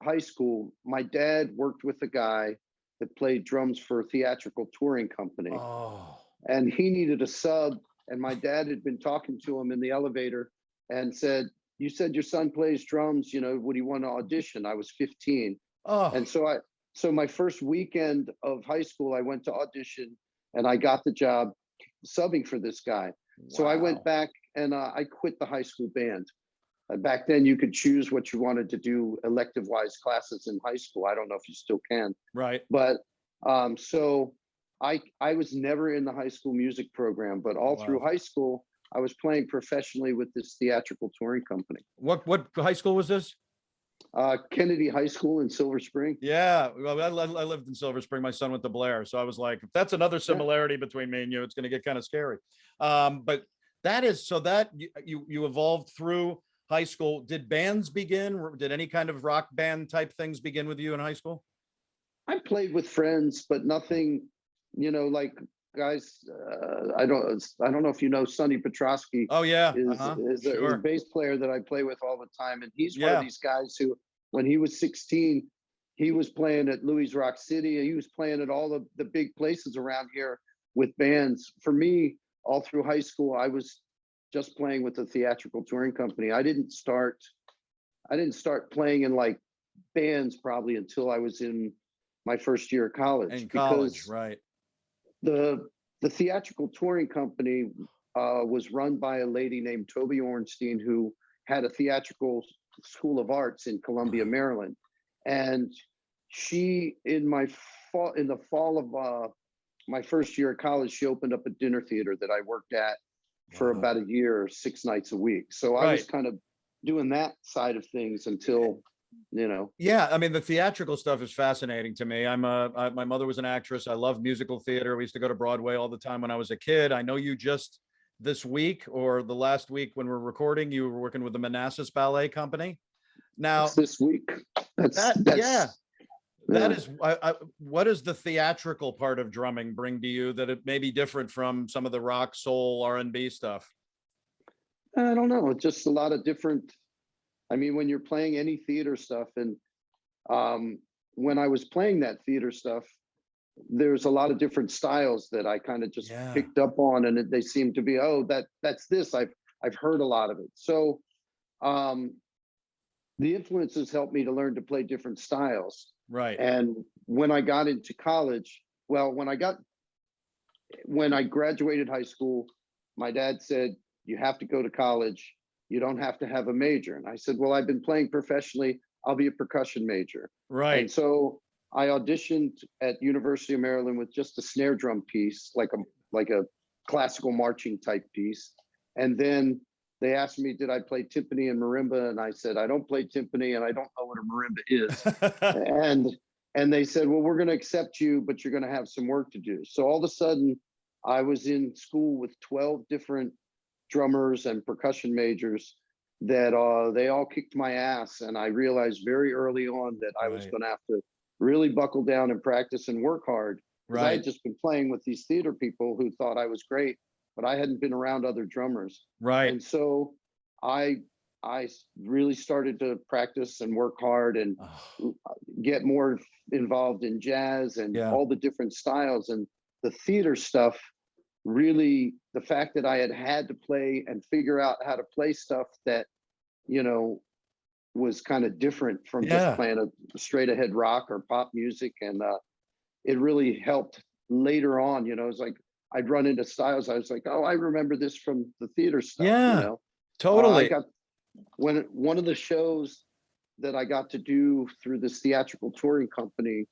[SPEAKER 7] high school, my dad worked with a guy that played drums for a theatrical touring company.
[SPEAKER 1] Oh,
[SPEAKER 7] And he needed a sub. And my dad had been talking to him in the elevator and said, "You said your son plays drums, you know, would he want to audition?" I was 15.
[SPEAKER 1] oh,
[SPEAKER 7] And so my first weekend of high school, I went to audition and I got the job subbing for this guy. So I went
[SPEAKER 1] wow.
[SPEAKER 7] back and I quit the high school band. Back then you could choose what you wanted to do elective wise classes in high school. I don't know if you still can,
[SPEAKER 1] Right.
[SPEAKER 7] but so I was never in the high school music program, but all through
[SPEAKER 1] Wow.
[SPEAKER 7] high school, I was playing professionally with this theatrical touring company.
[SPEAKER 1] What high school was this?
[SPEAKER 7] Kennedy High School in Silver Spring.
[SPEAKER 1] Yeah, well, I lived in Silver Spring. My son went to Blair, so I was like, if that's another similarity between me and you, it's going to get kind of scary. But that is so that you evolved through high school. Did bands begin? Did any kind of rock band type things begin with you in high school?
[SPEAKER 7] I played with friends, but nothing, you know, like guys. I don't know if you know Sonny Petrosky.
[SPEAKER 1] Oh yeah,
[SPEAKER 7] Is a
[SPEAKER 1] sure.
[SPEAKER 7] bass player that I play with all the time, and he's one
[SPEAKER 1] Yeah.
[SPEAKER 7] of these guys who, when he was 16, he was playing at Louis Rock City, and he was playing at all the big places around here with bands. For me, all through high school, I was just playing with the theatrical touring company. I didn't start playing in like bands probably until I was in my first year of college.
[SPEAKER 1] In college,
[SPEAKER 7] because
[SPEAKER 1] right?
[SPEAKER 7] the theatrical touring company was run by a lady named Toby Ornstein, who had a theatrical school of arts in Columbia, Maryland. And she, in the fall of my first year of college, she opened up a dinner theater that I worked at for
[SPEAKER 1] Wow.
[SPEAKER 7] about a year, 6 nights a week. So I was
[SPEAKER 1] Right.
[SPEAKER 7] kind of doing that side of things until, you know.
[SPEAKER 1] Yeah, I mean, the theatrical stuff is fascinating to me. My mother was an actress. I love musical theater. We used to go to Broadway all the time when I was a kid. I know you just this week or the last week when we're recording, you were working with the Manassas Ballet Company. Now,
[SPEAKER 7] It's this week. That's
[SPEAKER 1] yeah, that
[SPEAKER 7] yeah.
[SPEAKER 1] is, what does the theatrical part of drumming bring to you that it may be different from some of the rock, soul, R&B stuff?
[SPEAKER 7] I don't know. It's just a lot of different. I mean, when you're playing any theater stuff, and when I was playing that theater stuff, there's a lot of different styles that I kind of just
[SPEAKER 1] Yeah.
[SPEAKER 7] picked up on, and they seem to be, oh, that's this. I've heard a lot of it. So the influences helped me to learn to play different styles.
[SPEAKER 1] Right.
[SPEAKER 7] And when I got into college, well, when I graduated high school, my dad said, "You have to go to college. You don't have to have a major." And I said, "Well, I've been playing professionally. I'll be a percussion major." And
[SPEAKER 1] Right.
[SPEAKER 7] so I auditioned at University of Maryland with just a snare drum piece, like a classical marching type piece. And then they asked me, did I play timpani and marimba? And I said, I don't play timpani and I don't know what a marimba is. and they said, well, we're going to accept you, but you're going to have some work to do. So all of a sudden, I was in school with 12 different drummers and percussion majors that they all kicked my ass. And I realized very early on that I was
[SPEAKER 1] Right.
[SPEAKER 7] going to have to really buckle down and practice and work hard. Because I
[SPEAKER 1] Right.
[SPEAKER 7] had just been playing with these theater people who thought I was great, but I hadn't been around other drummers.
[SPEAKER 1] Right.
[SPEAKER 7] And so I really started to practice and work hard and
[SPEAKER 1] Oh,
[SPEAKER 7] get more involved in jazz and
[SPEAKER 1] Yeah.
[SPEAKER 7] all the different styles. And the theater stuff, really, the fact that I had to play and figure out how to play stuff that, you know, was kind of different from
[SPEAKER 1] Yeah.
[SPEAKER 7] just playing a straight ahead rock or pop music. And it really helped later on. You know, it's like I'd run into styles. I was like, oh, I remember this from the theater stuff.
[SPEAKER 1] Yeah.
[SPEAKER 7] You know,
[SPEAKER 1] Totally.
[SPEAKER 7] I got one of the shows that I got to do through this theatrical touring company.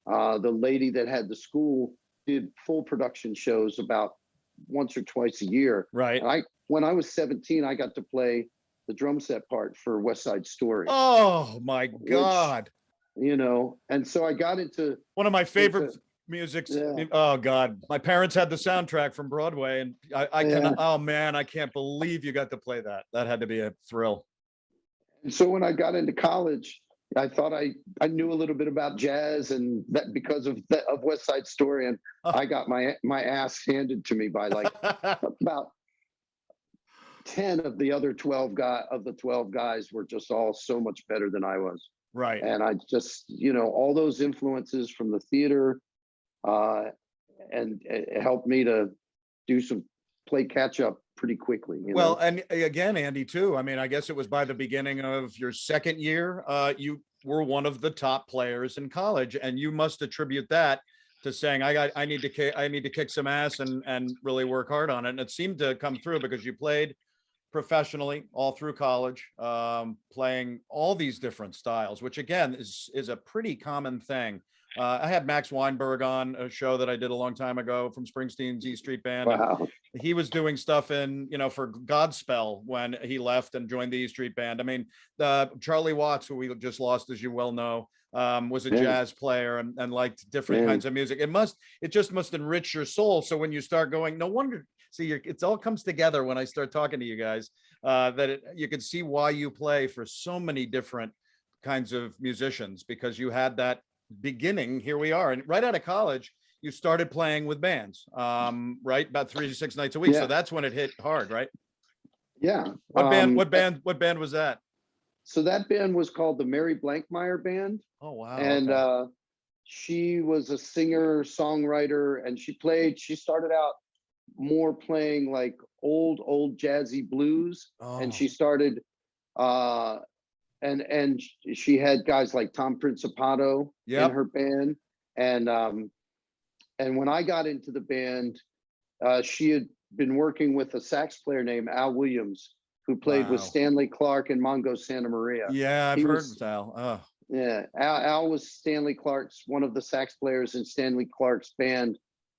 [SPEAKER 7] The lady that had the school did full production shows about once or twice a year.
[SPEAKER 1] Right.
[SPEAKER 7] And when I was 17, I got to play the drum set part for West Side Story.
[SPEAKER 1] Oh my God.
[SPEAKER 7] You know, and so I got into
[SPEAKER 1] One of my favorite
[SPEAKER 7] into-
[SPEAKER 1] musics.
[SPEAKER 7] Yeah.
[SPEAKER 1] Oh God. My parents had the soundtrack from Broadway and I
[SPEAKER 7] Yeah.
[SPEAKER 1] cannot, oh man, I can't believe you got to play that. That had to be a thrill.
[SPEAKER 7] And so when I got into college, I thought I knew a little bit about jazz, and that because of West Side Story, and
[SPEAKER 1] Oh.
[SPEAKER 7] I got my ass handed to me by like about 10 of the other 12 guys were just all so much better than I was.
[SPEAKER 1] Right.
[SPEAKER 7] And I just, you know, all those influences from the theater, and it helped me to play catch up pretty quickly. You
[SPEAKER 1] Well,
[SPEAKER 7] know?
[SPEAKER 1] and again, Andy, too. I mean, I guess it was by the beginning of your second year, you were one of the top players in college, and you must attribute that to saying, I need to kick some ass and really work hard on it. And it seemed to come through because you played professionally all through college, playing all these different styles, which again is a pretty common thing. I had Max Weinberg on a show that I did a long time ago from Springsteen's E Street Band.
[SPEAKER 7] Wow.
[SPEAKER 1] He was doing stuff in, you know, for Godspell when he left and joined the E Street Band. I mean, Charlie Watts, who we just lost, as you well know, was a jazz player and liked different kinds of music. It just must enrich your soul. So when you start going, no wonder, see, it all comes together when I start talking to you guys, you can see why you play for so many different kinds of musicians, because you had that beginning. Here we are, and right out of college you started playing with bands, right, about 3 to 6 nights a week. So that's when it hit hard, right?
[SPEAKER 7] Yeah.
[SPEAKER 1] What band was that?
[SPEAKER 7] So that band was called the Mary Blankmeyer Band.
[SPEAKER 1] Oh wow.
[SPEAKER 7] And she was a singer songwriter, and she started out more playing like old jazzy blues. And she started and she had guys like Tom Principato in her band. And when I got into the band, she had been working with a sax player named Al Williams, who played with Stanley Clark and Mongo Santa Maria.
[SPEAKER 1] Yeah, I've heard of Al. Oh.
[SPEAKER 7] Yeah, Al was one of the sax players in Stanley Clark's band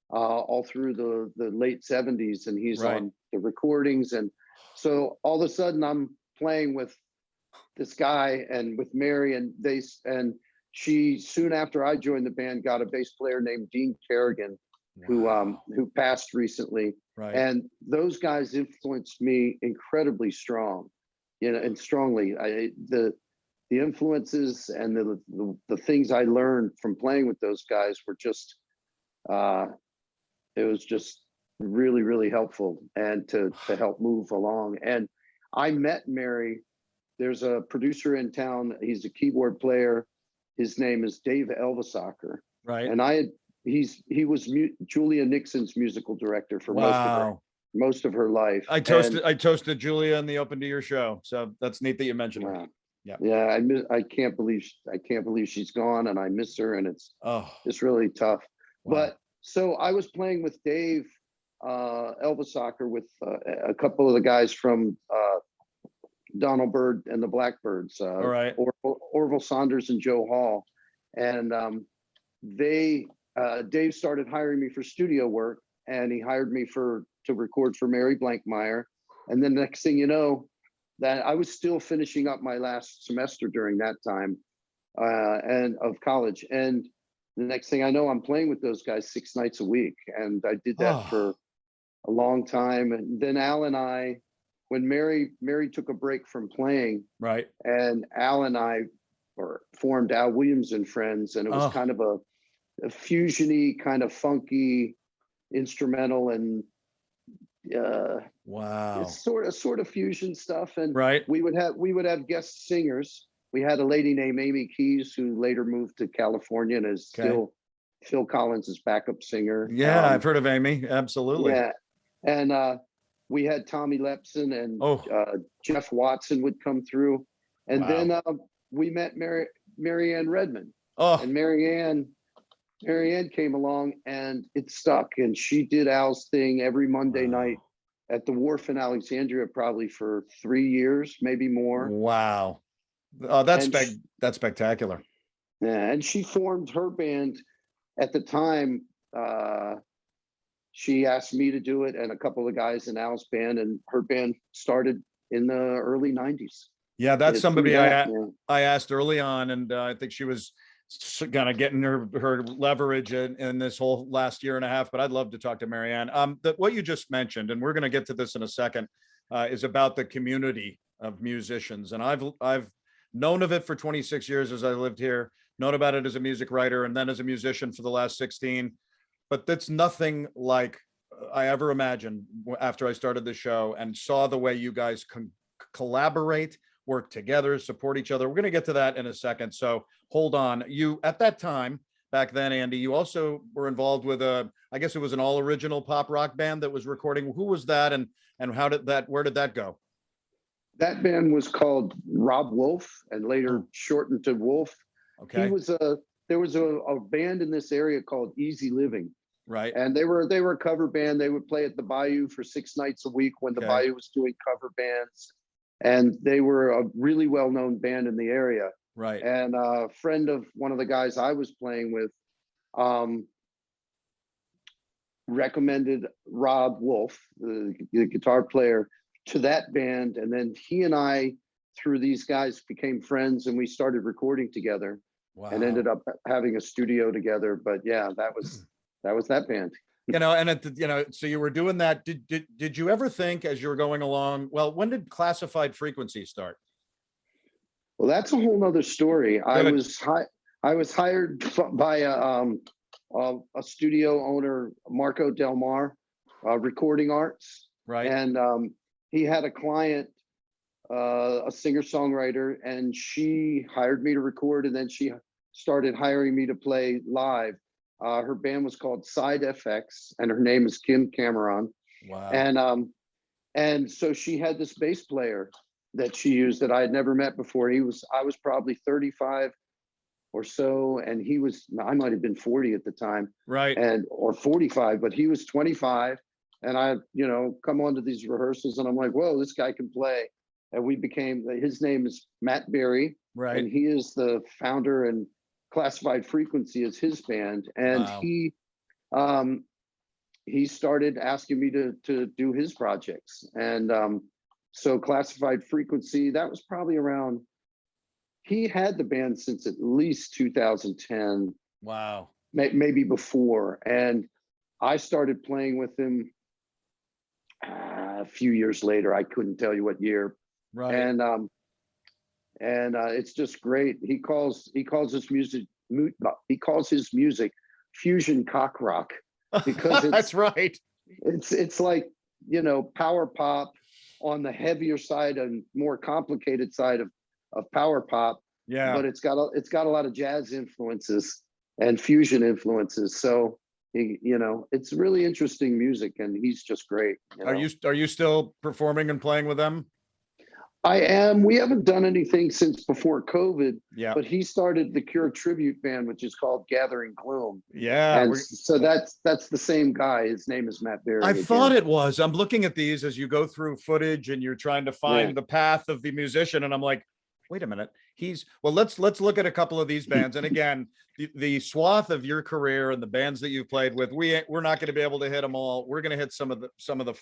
[SPEAKER 7] all through the late 70s, and he's on the recordings. And so all of a sudden I'm playing with this guy and with Mary, and she, soon after I joined the band, got a bass player named Dean Kerrigan, who passed recently.
[SPEAKER 1] Right.
[SPEAKER 7] And those guys influenced me incredibly strong, you know, and strongly. The influences and the things I learned from playing with those guys were just, it was just really, really helpful, and to help move along. And I met Mary. There's a producer in town. He's a keyboard player. His name is Dave Elvisacker.
[SPEAKER 1] Right.
[SPEAKER 7] And he was Julia Nixon's musical director for most of her life.
[SPEAKER 1] I toasted Julia in the open to your show. So that's neat that you mentioned her.
[SPEAKER 7] Yeah. I can't believe she's gone, and I miss her, and it's really tough.
[SPEAKER 1] Wow.
[SPEAKER 7] But so I was playing with Dave Elvisacker with a couple of the guys from Donald Byrd and the Blackbirds,
[SPEAKER 1] all right,
[SPEAKER 7] Orville Saunders and Joe Hall. And Dave started hiring me for studio work, and he hired me to record for Mary Blankmeyer. And then next thing you know, that I was still finishing up my last semester during that time and of college. And the next thing I know, I'm playing with those guys 6 nights a week. And I did that for a long time. And then Al and I, when Mary took a break from playing,
[SPEAKER 1] right,
[SPEAKER 7] and Al and I formed Al Williams and Friends, and it was kind of a fusiony, kind of funky, instrumental, and it's sort of fusion stuff. And we would have guest singers. We had a lady named Amy Keys, who later moved to California and is still Phil Collins' backup singer.
[SPEAKER 1] Yeah, I've heard of Amy. Absolutely.
[SPEAKER 7] Yeah, and we had Tommy Lepson, and Jeff Watson would come through. And then we met Mary Ann Redmond. And Mary Ann came along, and it stuck. And she did Al's thing every Monday night at the Wharf in Alexandria, probably for 3 years, maybe more.
[SPEAKER 1] Wow. Oh, that's spectacular.
[SPEAKER 7] Yeah, and she formed her band at the time. She asked me to do it, and a couple of guys in Al's band, and her band started in the early 90s.
[SPEAKER 1] Yeah, that's somebody I asked early on, and I think she was kind of getting her leverage in this whole last year and a half, but I'd love to talk to Mary Ann. What you just mentioned, and we're going to get to this in a second, is about the community of musicians. And I've known of it for 26 years as I lived here, known about it as a music writer, and then as a musician for the last 16. But that's nothing like I ever imagined after I started the show and saw the way you guys collaborate, work together, support each other. We're going to get to that in a second. So hold on. You, at that time, back then, Andy, you also were involved with I guess it was an all original pop rock band that was recording. Who was that? And where did that go?
[SPEAKER 7] That band was called Rob Wolf and later shortened to Wolf.
[SPEAKER 1] Okay.
[SPEAKER 7] There was a band in this area called Easy Living.
[SPEAKER 1] Right.
[SPEAKER 7] And they were a cover band. They would play at the Bayou for 6 nights a week when the Bayou was doing cover bands. And they were a really well-known band in the area.
[SPEAKER 1] Right.
[SPEAKER 7] And a friend of one of the guys I was playing with recommended Rob Wolf, the guitar player, to that band. And then he and I, through these guys, became friends, and we started recording together. Wow. And ended up having a studio together. But yeah, that was that band.
[SPEAKER 1] You know, and so you were doing that. Did you ever think as you were going along, well, when did Classified Frequency start?
[SPEAKER 7] Well, that's a whole nother story. I was hired by a studio owner, Marco Del Mar, Recording Arts.
[SPEAKER 1] Right.
[SPEAKER 7] And he had a client, a singer-songwriter, and she hired me to record, and then she started hiring me to play live. Her band was called Side FX, and her name is Kim Cameron. Wow. And so she had this bass player that she used that I had never met before. I was probably 35 or so, and I might have been 40 at the time. Right. Or 45, but he was 25. And I, come onto these rehearsals and I'm like, whoa, this guy can play. And his name is Matt Berry. Right. And he is the founder, and Classified Frequency is his band. And wow. He started asking me to do his projects. And so Classified Frequency, that was probably around, he had the band since at least 2010. Wow. Maybe before. And I started playing with him a few years later. I couldn't tell you what year. Right. And it's just great. He calls his music fusion cock rock, because
[SPEAKER 1] that's right.
[SPEAKER 7] It's like, power pop on the heavier side and more complicated side of power pop. Yeah. But it's got a lot of jazz influences and fusion influences. So it's really interesting music, and he's just great.
[SPEAKER 1] Are you still performing and playing with them?
[SPEAKER 7] I am. We haven't done anything since before COVID.
[SPEAKER 1] Yeah.
[SPEAKER 7] But he started the Cure tribute band, which is called Gathering Gloom.
[SPEAKER 1] Yeah.
[SPEAKER 7] And so that's the same guy. His name is Matt Berry.
[SPEAKER 1] I thought it was. I'm looking at these as you go through footage and you're trying to find the path of the musician, and I'm like, wait a minute. Let's look at a couple of these bands. And again, the swath of your career and the bands that you've played with, we're not going to be able to hit them all. We're going to hit some of the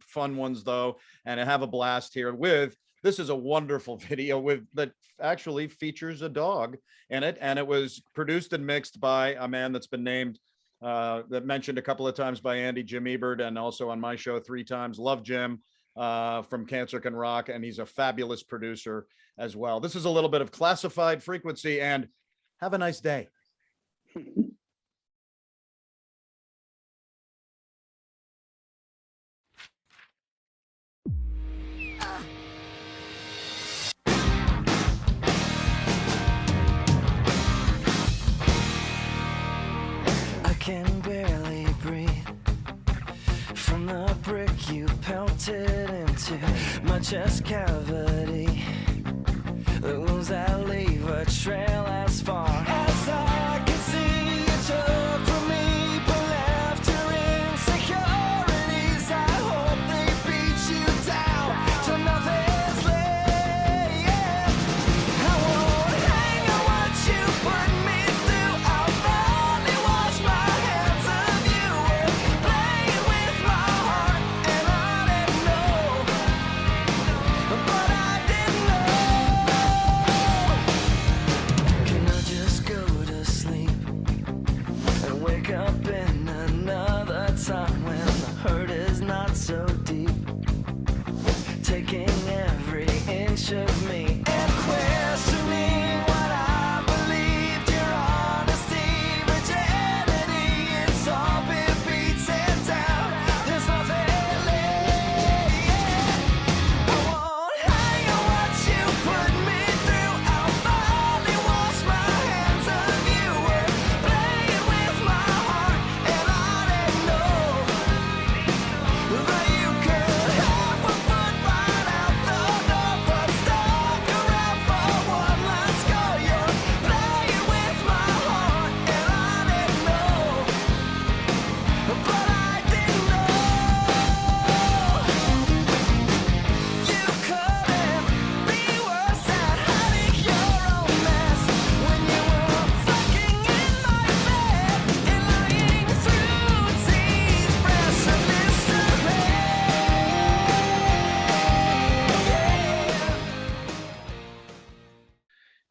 [SPEAKER 1] fun ones though, and have a blast here with. This is a wonderful video that actually features a dog in it, and it was produced and mixed by a man that's been named, that mentioned a couple of times by Andy, Jim Ebert, and also on my show 3 times. Love Jim from Cancer Can Rock, and he's a fabulous producer as well. This is a little bit of Classified Frequency, and have a nice day.
[SPEAKER 8] Can barely breathe from the brick you pelted into my chest cavity. The wounds that leave a trail as far as I can see. You took from me, but left your insecurities. I hope they beat you down till nothing's left. I won't hang on what you put me through. I'll only wash my hands of you. Playing with my heart, and I didn't know, but I didn't know. Can I just go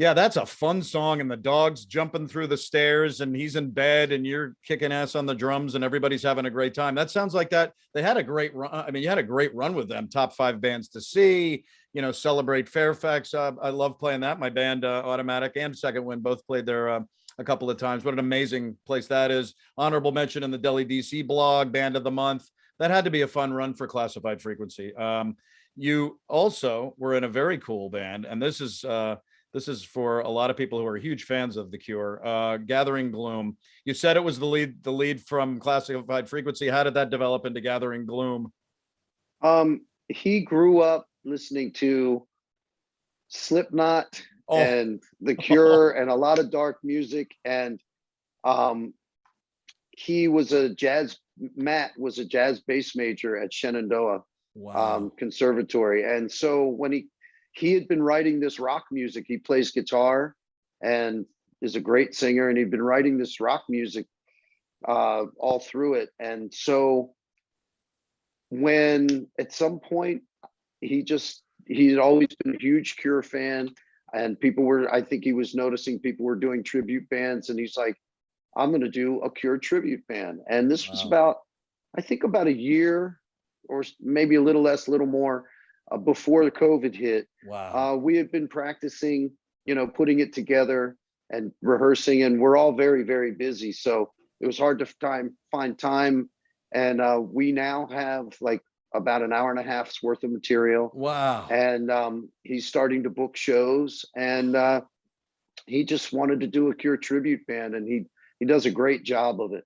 [SPEAKER 1] Yeah, that's a fun song. And the dog's jumping through the stairs and he's in bed and you're kicking ass on the drums and everybody's having a great time. That sounds like that. They had a great run. I mean, you had a great run with them. Top 5 bands to see, Celebrate Fairfax. I love playing that. My band, Automatic and Second Wind, both played there a couple of times. What an amazing place that is. Honorable mention in the Delhi DC blog, Band of the Month. That had to be a fun run for Classified Frequency. You also were in a very cool band, and this is for a lot of people who are huge fans of The Cure, Gathering Gloom. You said it was the lead from Classified Frequency. How did that develop into Gathering Gloom?
[SPEAKER 7] He grew up listening to Slipknot and The Cure and a lot of dark music. And Matt was a jazz bass major at Shenandoah Conservatory. And so when he had been writing this rock music, he plays guitar and is a great singer. And he'd been writing this rock music all through it. And so when at some point he had always been a huge Cure fan, and I think he was noticing people were doing tribute bands, and he's like, I'm going to do a Cure tribute band. And this was about a year or maybe a little less, a little more before the COVID hit.
[SPEAKER 1] Wow.
[SPEAKER 7] We had been practicing, putting it together and rehearsing, and we're all very, very busy. So it was hard to find time. And we now have like about an hour and a half's worth of material.
[SPEAKER 1] Wow.
[SPEAKER 7] And he's starting to book shows, and he just wanted to do a Cure tribute band, and he does a great job of it,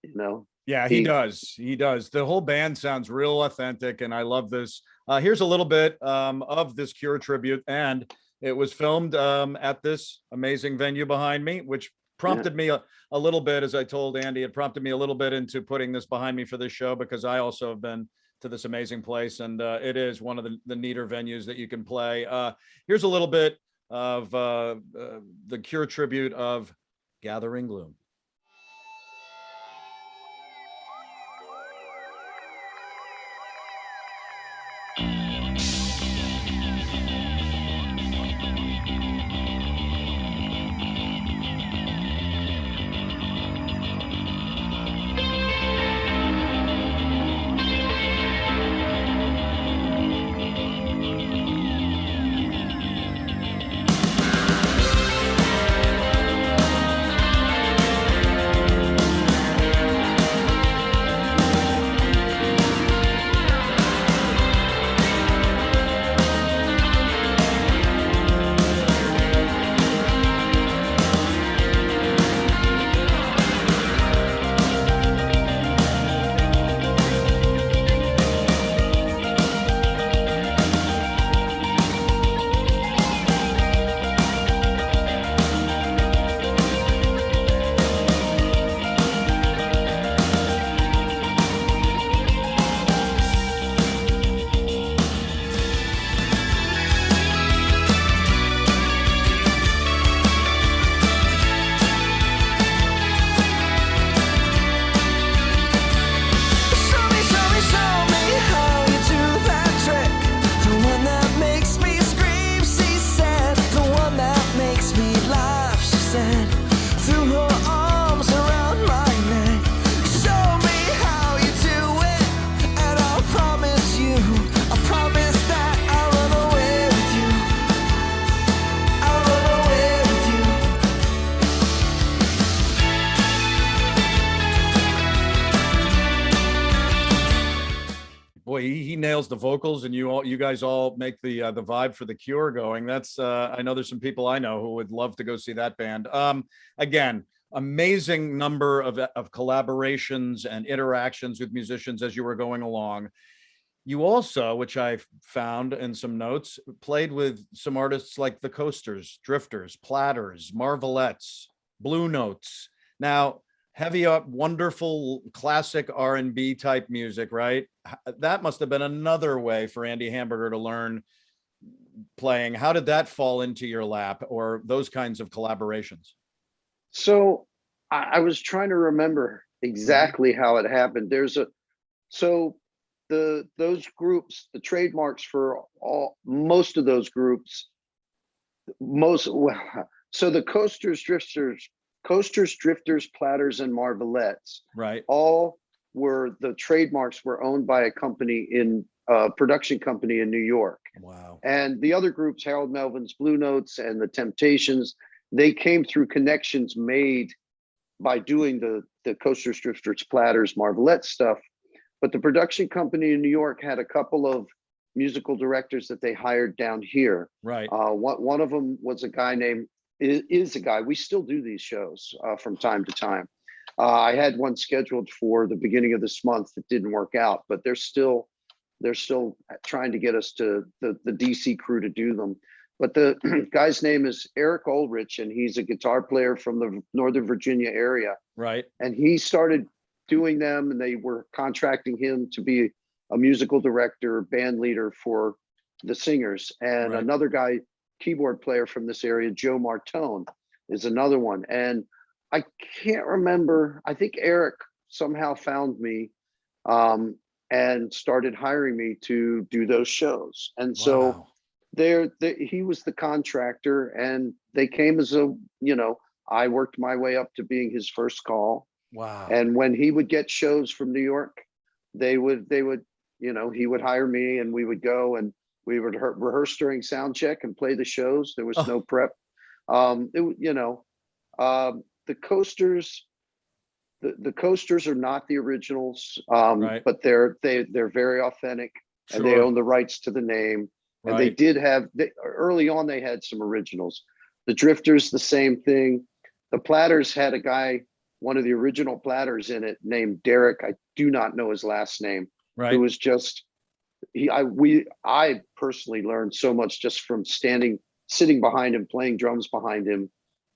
[SPEAKER 1] Yeah, he does. He does. The whole band sounds real authentic, and I love this. Here's a little bit of this Cure tribute, and it was filmed at this amazing venue behind me, which prompted me a little bit, as I told Andy, it prompted me a little bit into putting this behind me for this show, because I also have been to this amazing place, and it is one of the neater venues that you can play. Here's a little bit of the Cure tribute of Gathering Gloom. Boy, he nails the vocals, and you guys all make the vibe for The Cure going. That's I know there's some people I know who would love to go see that band. Again, amazing number of collaborations and interactions with musicians as you were going along. You also, which I found in some notes, played with some artists like the Coasters, Drifters, Platters, Marvelettes, Blue Notes. Now, heavy up, wonderful classic R&B type music, right? That must have been another way for Andy Hamburger to learn playing. How did that fall into your lap, or those kinds of collaborations?
[SPEAKER 7] So I was trying to remember exactly how it happened. Those groups, the trademarks for most of those groups, So the coasters, drifters, platters, and marvelettes,
[SPEAKER 1] Right.
[SPEAKER 7] all were, the trademarks were owned by a company in production company in New York.
[SPEAKER 1] Wow.
[SPEAKER 7] And the other groups, Harold Melvin's Blue Notes and the Temptations, they came through connections made by doing the coasters, drifters, platters, marvelette stuff. But the production company in New York had a couple of musical directors that they hired down here.
[SPEAKER 1] Right.
[SPEAKER 7] One of them was a guy named, is a guy, we still do these shows from time to time. I had one scheduled for the beginning of this month that didn't work out, but they're still trying to get us to the DC crew to do them. But the guy's name is Eric Ulrich, and he's a guitar player from the Northern Virginia area.
[SPEAKER 1] Right.
[SPEAKER 7] And he started doing them, and they were contracting him to be a musical director, band leader for the singers. And
[SPEAKER 1] Right.
[SPEAKER 7] another guy, keyboard player from this area, Joe Martone, is another one. And I can't remember, I think Eric somehow found me and started hiring me to do those shows. And so he was the contractor, and they came as a, I worked my way up to being his first call.
[SPEAKER 1] Wow.
[SPEAKER 7] And when he would get shows from New York, they would, he would hire me, and we would go and we would rehearse during sound check and play the shows. There was no prep. The coasters, the coasters are not the originals,
[SPEAKER 1] Right.
[SPEAKER 7] but they're very authentic, and they
[SPEAKER 1] Sure.
[SPEAKER 7] own the rights to the name. And
[SPEAKER 1] Right.
[SPEAKER 7] they did have, early on, they had some originals. The Drifters, the same thing. The Platters had a guy, one of the original Platters in it, named Derek. I do not know his last name.
[SPEAKER 1] Right.
[SPEAKER 7] It was just, I personally learned so much just from sitting behind him, playing drums behind him,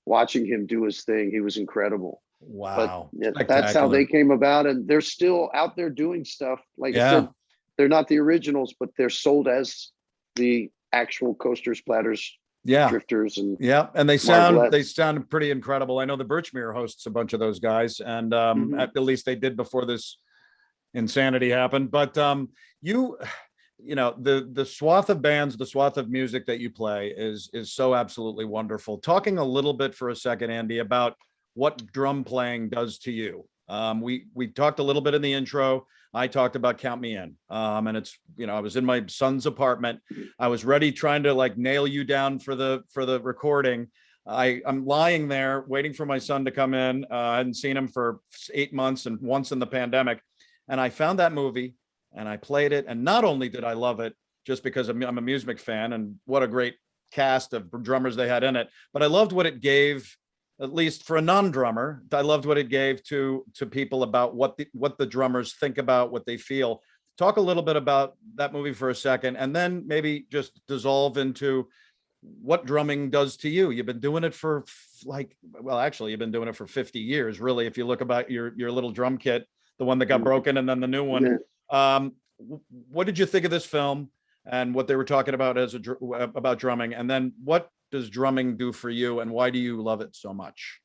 [SPEAKER 7] watching him do his thing. He was incredible.
[SPEAKER 1] Wow.
[SPEAKER 7] But that's how they came about, and they're still out there doing stuff. Like I said, they're not the originals, but they're sold as the actual coasters, platters, drifters, and
[SPEAKER 1] and they sound pretty incredible. I know the Birchmere hosts a bunch of those guys, and at least they did before this insanity happened. But the swath of bands, the swath of music that you play is so absolutely wonderful. Talking a little bit for a second, Andy, about what drum playing does to you. We talked a little bit in the intro. I talked about Count Me In. And it's, I was in my son's apartment. I was ready, trying to nail you down for the recording. I'm lying there waiting for my son to come in. I hadn't seen him for 8 months and once in the pandemic. And I found that movie and I played it. And not only did I love it just because I'm a music fan and what a great cast of drummers they had in it, but I loved what it gave, at least for a non-drummer. I loved what it gave to people about what the drummers think about, what they feel. Talk a little bit about that movie for a second, and then maybe just dissolve into what drumming does to you. You've been doing it for you've been doing it for 50 years, really. If you look about your little drum kit, the one that got broken and then the new one. What did you think of this film and what they were talking about about drumming? And then what does drumming do for you, and why do you love it so much?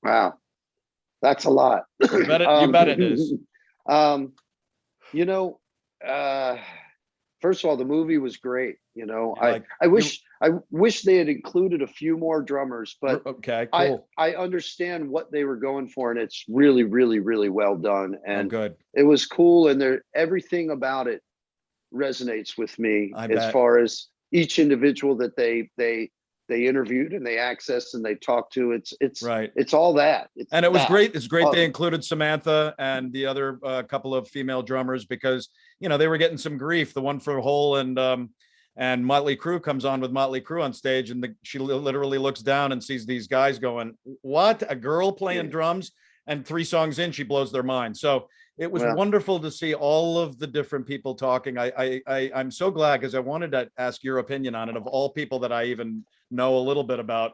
[SPEAKER 7] Wow, that's a lot.
[SPEAKER 1] You bet it is.
[SPEAKER 7] First of all, the movie was great. I wish they had included a few more drummers, but
[SPEAKER 1] okay, cool.
[SPEAKER 7] I understand what they were going for, and it's really, really, really well done. And
[SPEAKER 1] good.
[SPEAKER 7] It was cool, and everything about it resonates with me as far as each individual that they interviewed and they accessed and they talked to. It's right. It's all that.
[SPEAKER 1] And it was great. It's great they included Samantha and the other couple of female drummers, because they were getting some grief. The one for Hole and Motley Crue comes on with Motley Crue on stage, and she literally looks down and sees these guys going, "What? A girl playing drums?" And 3 songs in, she blows their mind. So it was wonderful to see all of the different people talking. I'm so glad, because I wanted to ask your opinion on it, of all people that I even know a little bit about,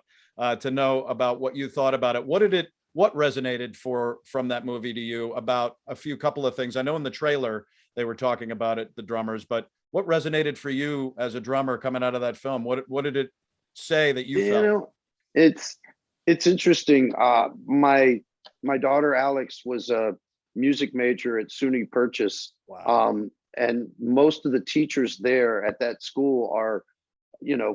[SPEAKER 1] to know about what you thought about it. What resonated from that movie to you about a couple of things? I know in the trailer they were talking about it, the drummers, but what resonated for you as a drummer coming out of that film? What did it say that you felt?
[SPEAKER 7] It's interesting. My daughter Alex was a music major at SUNY Purchase.
[SPEAKER 1] Wow.
[SPEAKER 7] And most of the teachers there at that school are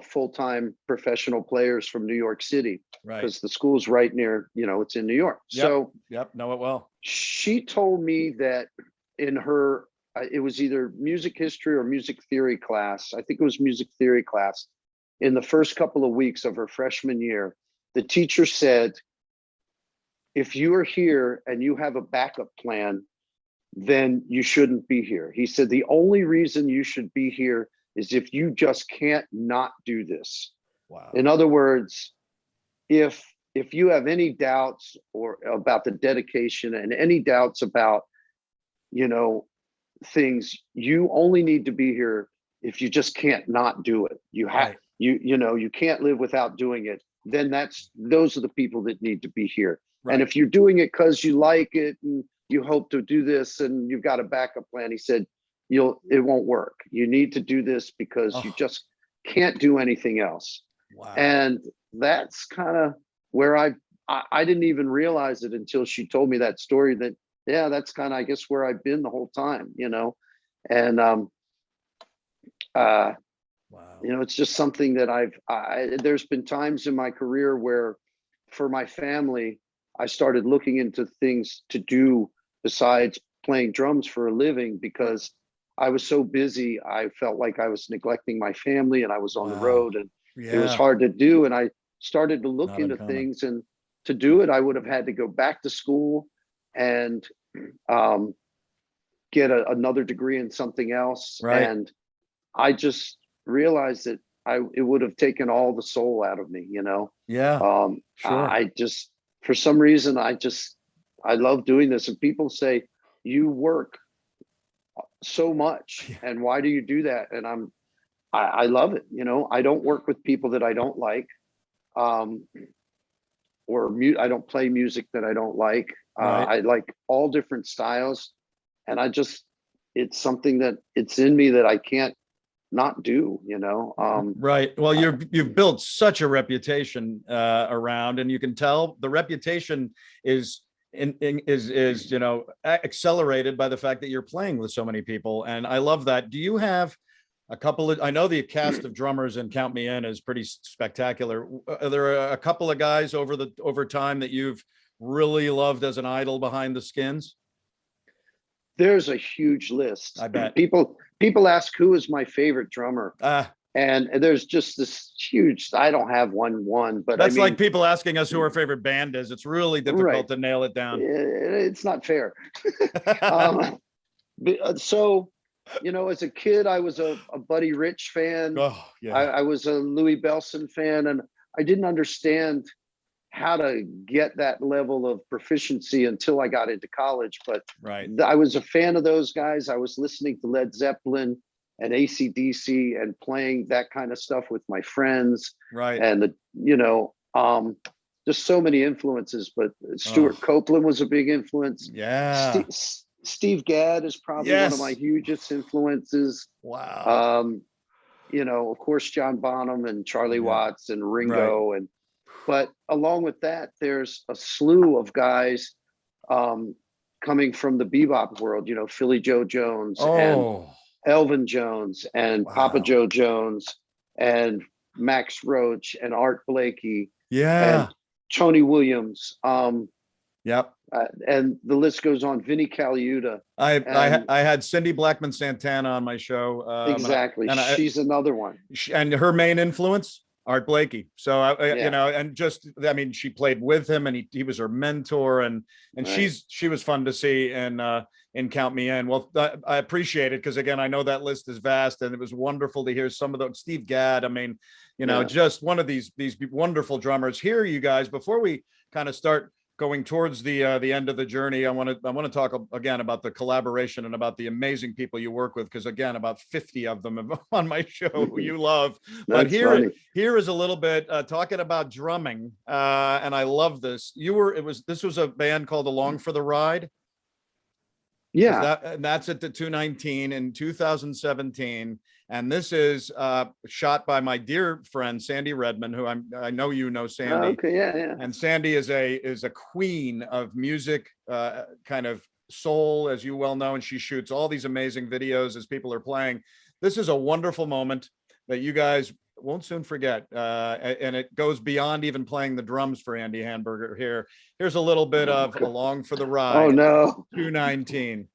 [SPEAKER 7] full-time professional players from New York City,
[SPEAKER 1] Right.
[SPEAKER 7] because the school's right near, it's in New York.
[SPEAKER 1] Yep.
[SPEAKER 7] So
[SPEAKER 1] Yep. Know it well.
[SPEAKER 7] she told me that in her, it was either music history or music theory class. I think it was music theory class. In the first couple of weeks of her freshman year, the teacher said, if you are here and you have a backup plan, then you shouldn't be here. He said, the only reason you should be here is if you just can't not do this.
[SPEAKER 1] Wow.
[SPEAKER 7] In other words, if you have any doubts or about the dedication and any doubts about, things, you only need to be here if you just can't not do it. You have,
[SPEAKER 1] Right.
[SPEAKER 7] you can't live without doing it. Then those are the people that need to be here.
[SPEAKER 1] Right.
[SPEAKER 7] And if you're doing it because you like it and you hope to do this and you've got a backup plan, he said, it won't work. You need to do this because you just can't do anything else.
[SPEAKER 1] Wow.
[SPEAKER 7] And that's kind of where I didn't even realize it until she told me that story, that, yeah, that's kind of, I guess, where I've been the whole time, and,
[SPEAKER 1] Wow.
[SPEAKER 7] it's just something that there's been times in my career where for my family, I started looking into things to do besides playing drums for a living, because I was so busy. I felt like I was neglecting my family and I was on the road, and it was hard to do. And I started to look into things, and to do it, I would have had to go back to school and get another degree in something else.
[SPEAKER 1] Right.
[SPEAKER 7] And I just realized that it would have taken all the soul out of me,
[SPEAKER 1] Yeah. Sure.
[SPEAKER 7] I just, for some reason, I love doing this. And people say, you work so much, and why do you do that? And I love it. I don't work with people that I don't like, or I don't play music that I don't like.
[SPEAKER 1] Right.
[SPEAKER 7] I like all different styles, and it's something that it's in me that I can't not do,
[SPEAKER 1] Right. Well, you've built such a reputation around, and you can tell the reputation is accelerated by the fact that you're playing with so many people. And I love that. Do you have a couple of, I know the cast of drummers in Count Me In is pretty spectacular. Are there a couple of guys over time that you've really loved as an idol behind the skins?
[SPEAKER 7] There's a huge list.
[SPEAKER 1] I bet.
[SPEAKER 7] People ask who is my favorite drummer. And there's just this huge, I don't have one, but
[SPEAKER 1] that's like people asking us who our favorite band is. It's really difficult to nail it down.
[SPEAKER 7] It's not fair. So, as a kid, I was a Buddy Rich fan.
[SPEAKER 1] Oh, yeah.
[SPEAKER 7] I was a Louis Bellson fan, and I didn't understand how to get that level of proficiency until I got into college. But
[SPEAKER 1] right.
[SPEAKER 7] I was a fan of those guys. I was listening to Led Zeppelin and AC/DC and playing that kind of stuff with my friends.
[SPEAKER 1] Right.
[SPEAKER 7] And just so many influences, but Stuart Copeland was a big influence.
[SPEAKER 1] Yeah.
[SPEAKER 7] Steve Gadd is probably one of my hugest influences.
[SPEAKER 1] Wow.
[SPEAKER 7] Of course, John Bonham and Charlie Watts and Ringo.
[SPEAKER 1] Right.
[SPEAKER 7] But along with that, there's a slew of guys coming from the bebop world, Philly Joe Jones and Elvin Jones and Papa Joe Jones and Max Roach and Art Blakey.
[SPEAKER 1] Yeah.
[SPEAKER 7] And Tony Williams.
[SPEAKER 1] Yep.
[SPEAKER 7] And the list goes on. Vinnie Caliuta.
[SPEAKER 1] I had Cindy Blackman Santana on my show.
[SPEAKER 7] Exactly. She's another one.
[SPEAKER 1] And her main influence, Art Blakey. So and she played with him, and he was her mentor, and right. she was fun to see in Count Me In. Well, I appreciate it, because again, I know that list is vast, and it was wonderful to hear some of those. Steve Gadd, just one of these wonderful drummers. Here, you guys, before we kind of start going towards the end of the journey, I want to talk again about the collaboration and about the amazing people you work with, because again, about 50 of them on my show who you love. But here is a little bit talking about drumming, and I love this. This was a band called Along for the Ride.
[SPEAKER 7] Yeah,
[SPEAKER 1] and that's at the 219 in 2017. And this is shot by my dear friend Sandy Redmond, who I know Sandy.
[SPEAKER 7] Oh, okay, yeah.
[SPEAKER 1] And Sandy is a queen of music, kind of soul, as you well know, and she shoots all these amazing videos as people are playing. This is a wonderful moment that you guys won't soon forget. And it goes beyond even playing the drums for Andy Hamburger here. Here's a little bit of Along for the Ride.
[SPEAKER 7] Oh no.
[SPEAKER 1] 219.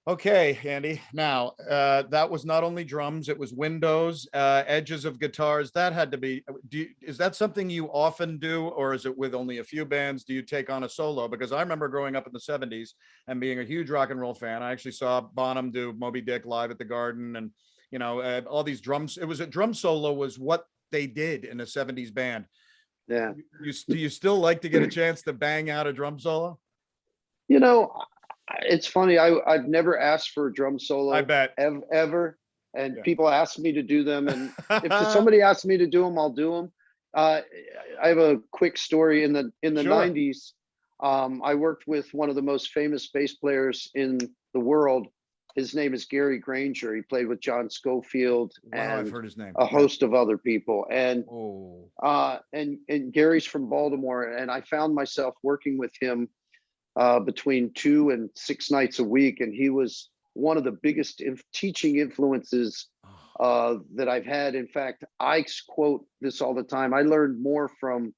[SPEAKER 1] Okay, Andy. Now, that was not only drums, it was windows, edges of guitars. That had to be, is that something you often do, or is it with only a few bands? Do you take on a solo? Because I remember growing up in the 70s and being a huge rock and roll fan. I actually saw Bonham do Moby Dick live at the Garden, and, you know, all these drums. It was a drum solo was what they did in a 70s band.
[SPEAKER 7] Yeah.
[SPEAKER 1] Do you still like to get a chance to bang out a drum solo?
[SPEAKER 7] You know, it's funny. I've never asked for a drum solo.
[SPEAKER 1] I bet.
[SPEAKER 7] Ever. And
[SPEAKER 1] Yeah.
[SPEAKER 7] people ask me to do them. And if somebody asks me to do them, I'll do them. I have a quick story. In the
[SPEAKER 1] Sure.
[SPEAKER 7] 90s, I worked with one of the most famous bass players in the world. His name is Gary Granger. He played with John Scofield and
[SPEAKER 1] I've heard his name.
[SPEAKER 7] a host of other people. And
[SPEAKER 1] Oh.
[SPEAKER 7] and Gary's from Baltimore. And I found myself working with him between 2 and 6 nights a week. And he was one of the biggest teaching influences that I've had. In fact, I quote this all the time. I learned more from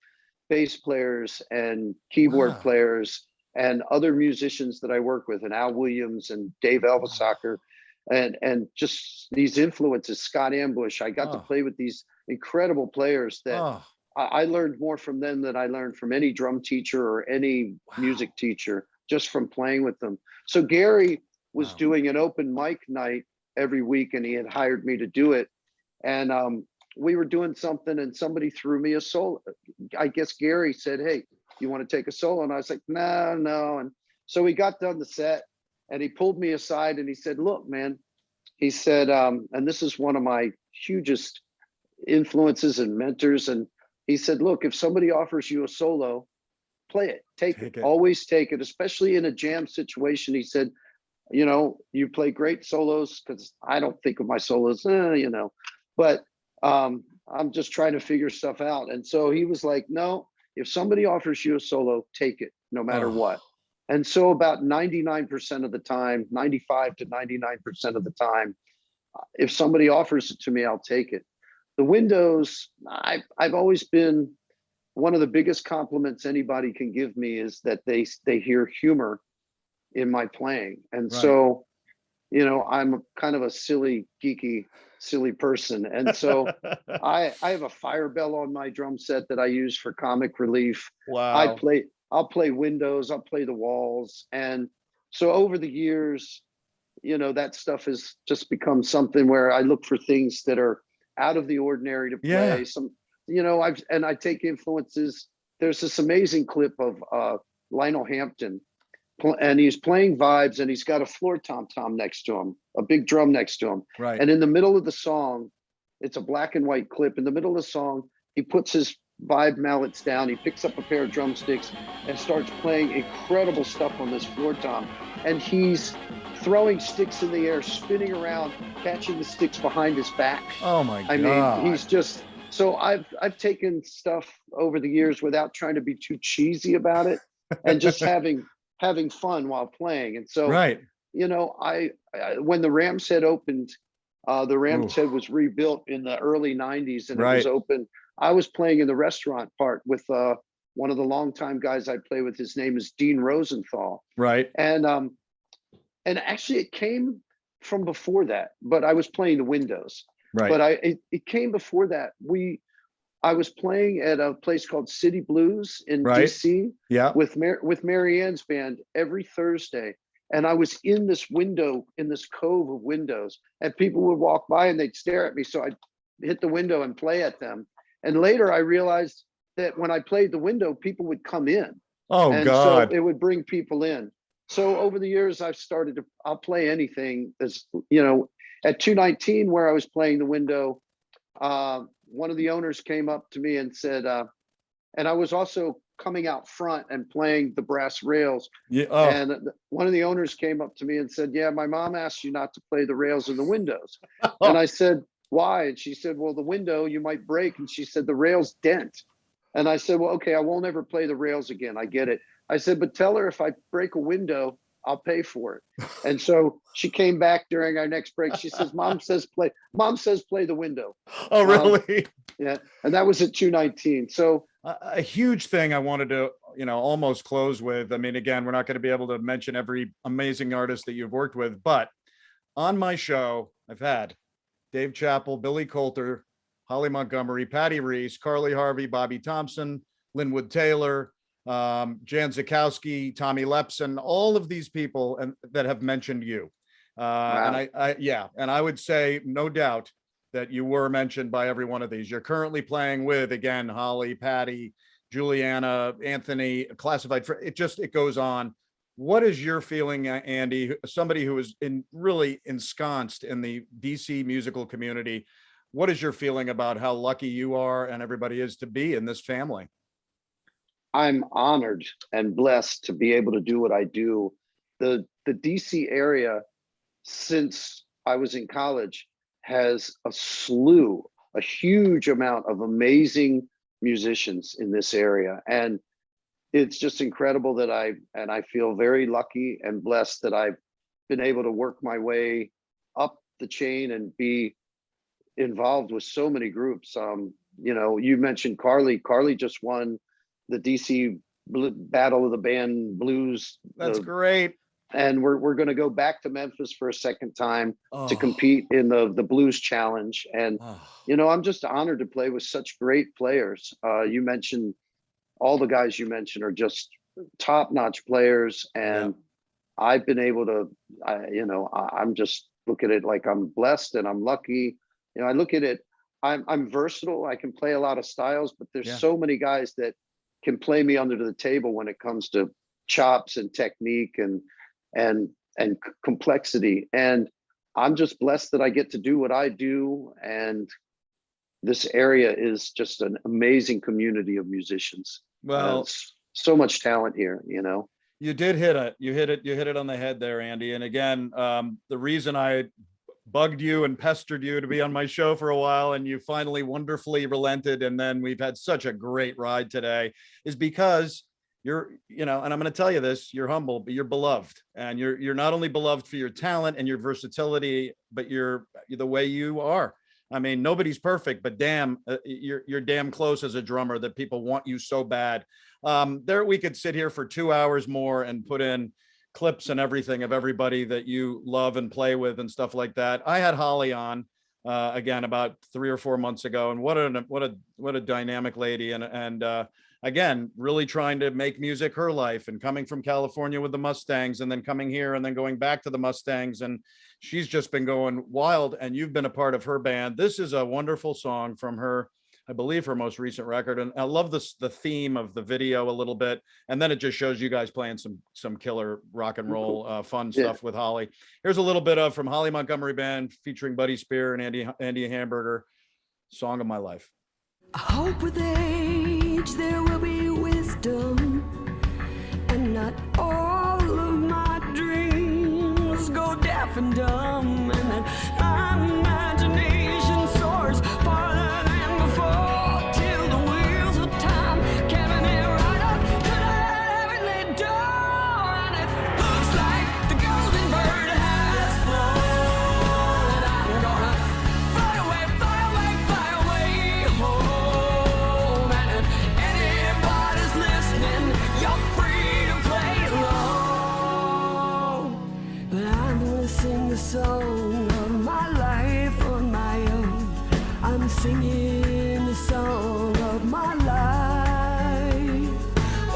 [SPEAKER 7] bass players and keyboard players and other musicians that I work with, and Al Williams and Dave Elvisacker, and just these influences, Scott Ambush. I got to play with these incredible players that I learned more from them than I learned from any drum teacher or any music teacher, just from playing with them. So Gary was doing an open mic night every week, and he had hired me to do it. And we were doing something, and somebody threw me a solo. I guess Gary said, "Hey, you want to take a solo? And I was like, no. And so we got done the set, and he pulled me aside and he said, look, man, he said, and this is one of my hugest influences and mentors. And he said, look, if somebody offers you a solo, play it, take it, always take it, especially in a jam situation. He said, you know, you play great solos, because I don't think of my solos, you know, but I'm just trying to figure stuff out. And so he was like, no, if somebody offers you a solo, take it no matter what. And so about 99% of the time, 95 to 99% of the time, if somebody offers it to me, I'll take it. The windows, I've always been, one of the biggest compliments anybody can give me is that they hear humor in my playing. And so, you know, I'm kind of a silly, geeky, silly person. And so I have a fire bell on my drum set that I use for comic relief.
[SPEAKER 1] Wow.
[SPEAKER 7] I'll play windows, I'll play the walls. And so over the years, you know, that stuff has just become something where I look for things that are out of the ordinary to play. Some, you know, I take influences. There's this amazing clip of Lionel Hampton, and he's playing vibes, and he's got a floor tom-tom next to him, a big drum next to him.
[SPEAKER 1] Right.
[SPEAKER 7] And in the middle of the song, it's a black and white clip. In the middle of the song, he puts his vibe mallets down, he picks up a pair of drumsticks and starts playing incredible stuff on this floor tom. And he's throwing sticks in the air, spinning around, catching the sticks behind his back.
[SPEAKER 1] Oh my God.
[SPEAKER 7] I mean, he's just, so I've taken stuff over the years without trying to be too cheesy about it, and just having fun while playing. And so, you know, I when the Ram's Head opened, the Ram's Head was rebuilt in the early 90s, and it was open. I was playing in the restaurant part with one of the longtime guys I play with. His name is Dean Rosenthal.
[SPEAKER 1] Right.
[SPEAKER 7] And actually it came from before that, but I was playing the windows.
[SPEAKER 1] Right.
[SPEAKER 7] But it came before that. I was playing at a place called City Blues in DC with Mary Ann's band every Thursday. And I was in this window, in this cove of windows, and people would walk by and they'd stare at me. So I'd hit the window and play at them. And later I realized that when I played the window, people would come in.
[SPEAKER 1] Oh,
[SPEAKER 7] and
[SPEAKER 1] God.
[SPEAKER 7] So it would bring people in. So over the years, I've started to, I'll play anything. As you know, at 219, where I was playing the window, one of the owners came up to me and said, and I was also coming out front and playing the brass rails. And one of the owners came up to me and said, yeah, my mom asked you not to play the rails in the windows. And I said, why? And she said, well, the window you might break. And she said, the rails dent. And I said, well, okay, I won't ever play the rails again. I get it. I said, but tell her if I break a window, I'll pay for it. And so she came back during our next break. She says, Mom says play the window.
[SPEAKER 1] Oh, really?
[SPEAKER 7] Yeah. And that was at 219. So
[SPEAKER 1] a huge thing I wanted to, you know, almost close with. I mean, again, we're not going to be able to mention every amazing artist that you've worked with, but on my show, I've had Dave Chappell, Billy Coulter, Holly Montgomery, Patty Reese, Carly Harvey, Bobby Thompson, Linwood Taylor, Jan Zakowski, Tommy Lepson, all of these people that have mentioned you. Wow. And I would say, no doubt, that you were mentioned by every one of these. You're currently playing with, again, Holly, Patty, Juliana, Anthony, Classified. It goes on. What is your feeling, Andy, somebody who is really ensconced in the DC musical community? What is your feeling about how lucky you are and everybody is to be in this family?
[SPEAKER 7] I'm honored and blessed to be able to do what I do. The DC area, since I was in college, has a huge amount of amazing musicians in this area. And it's just incredible that I feel very lucky and blessed that I've been able to work my way up the chain and be involved with so many groups. You know, you mentioned Carly. Carly just won the DC Battle of the Band Blues.
[SPEAKER 1] That's great.
[SPEAKER 7] And we're going to go back to Memphis for a second time to compete in the Blues Challenge. And, you know, I'm just honored to play with such great players. You mentioned, all the guys you mentioned are just top-notch players. And I've been able to, I'm just look at it like I'm blessed and I'm lucky. You know, I look at it, I'm versatile. I can play a lot of styles, but there's so many guys that can play me under the table when it comes to chops and technique and complexity. And I'm just blessed that I get to do what I do. And this area is just an amazing community of musicians.
[SPEAKER 1] Well,
[SPEAKER 7] so much talent here, you know.
[SPEAKER 1] You did hit it. You hit it on the head there, Andy. And again, the reason I bugged you and pestered you to be on my show for a while, and you finally wonderfully relented, and then we've had such a great ride today, is because you're, you know, and I'm going to tell you this, you're humble, but you're beloved. And you're not only beloved for your talent and your versatility, but you're the way you are. I mean, nobody's perfect, but damn, you're damn close as a drummer that people want you so bad. There, we could sit here for 2 hours more and put in clips and everything of everybody that you love and play with and stuff like that. I had Holly on again about 3 or 4 months ago, and what a dynamic lady, and again, really trying to make music her life, and coming from California with the Mustangs, and then coming here and then going back to the Mustangs, and she's just been going wild, and you've been a part of her band. This is a wonderful song from her, I believe her most recent record. And I love this, the theme of the video a little bit. And then it just shows you guys playing some killer rock and roll fun stuff with Holly. Here's a little bit of from Holly Montgomery Band featuring Buddy Spear and Andy Hamburger, Song of My Life.
[SPEAKER 8] I hope with age there will be wisdom, and not all of my dreams go deaf and dumb, and that my imagination soars farther than before, till the wheels of time carry me right up to the heavenly door, and it looks like the golden bird has flown, and I'm gonna fly away, fly away, fly away home, and if anybody's listening, you're free to play along, but I'm gonna sing the song of my life on my own. I'm singing the song of my life.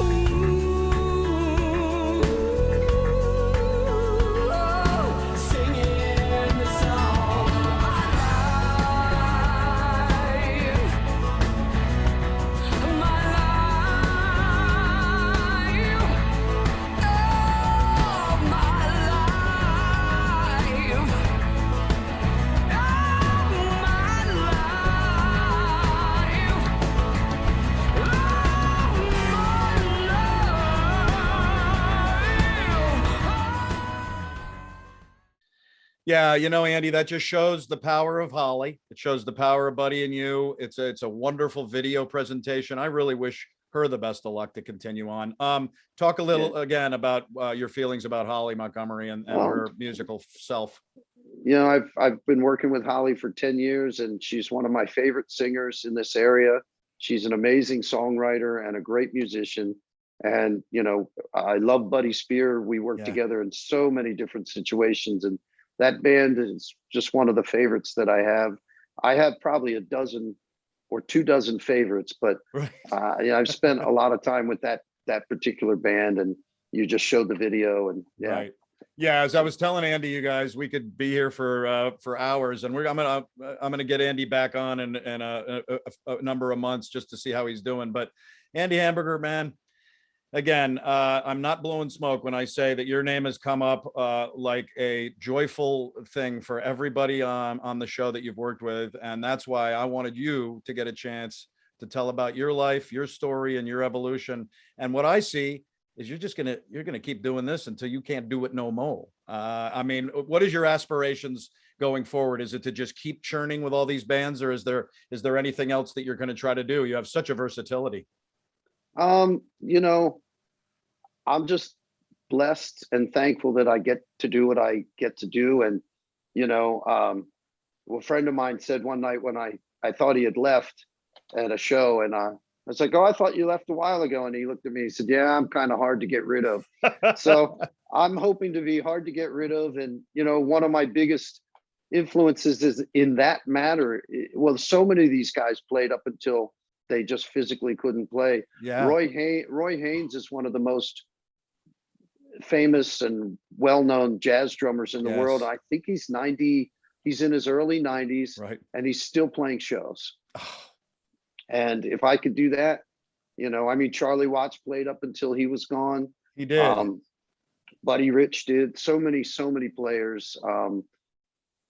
[SPEAKER 8] Ooh, singing the song of my life. My life. Oh, my life.
[SPEAKER 1] Yeah, you know, Andy, that just shows the power of Holly. It shows the power of Buddy and you. It's a wonderful video presentation. I really wish her the best of luck to continue on. Talk a little again about your feelings about Holly Montgomery and her musical self.
[SPEAKER 7] You know, I've been working with Holly for 10 years, and she's one of my favorite singers in this area. She's an amazing songwriter and a great musician. And, you know, I love Buddy Spear. We work together in so many different situations, and that band is just one of the favorites that I have. I have probably a dozen or 24 favorites, but you know, I've spent a lot of time with that particular band, and you just showed the video, and
[SPEAKER 1] Yeah, as I was telling Andy, you guys, we could be here for hours, and I'm gonna get Andy back on in a number of months just to see how he's doing. But Andy Hamburger, man, again, I'm not blowing smoke when I say that your name has come up like a joyful thing for everybody on the show that you've worked with, and that's why I wanted you to get a chance to tell about your life, your story, and your evolution. And what I see is you're gonna keep doing this until you can't do it no more. I mean, what is your aspirations going forward? Is it to just keep churning with all these bands, or is there anything else that you're going to try to do? You have such a versatility.
[SPEAKER 7] You know, I'm just blessed and thankful that I get to do what I get to do. And, you know, a friend of mine said one night when I thought he had left at a show, and I was like, "Oh, I thought you left a while ago." And he looked at me and said, "Yeah, I'm kind of hard to get rid of." So I'm hoping to be hard to get rid of. And, you know, one of my biggest influences is in that matter. Well, so many of these guys played up until they just physically couldn't play.
[SPEAKER 1] Yeah.
[SPEAKER 7] Roy Haynes is one of the most famous and well-known jazz drummers in the world. I think he's 90. He's in his early 90s,
[SPEAKER 1] right?
[SPEAKER 7] And he's still playing shows. And if I could do that, You know, I mean, Charlie Watts played up until he was gone.
[SPEAKER 1] He did.
[SPEAKER 7] Buddy Rich did. So many players.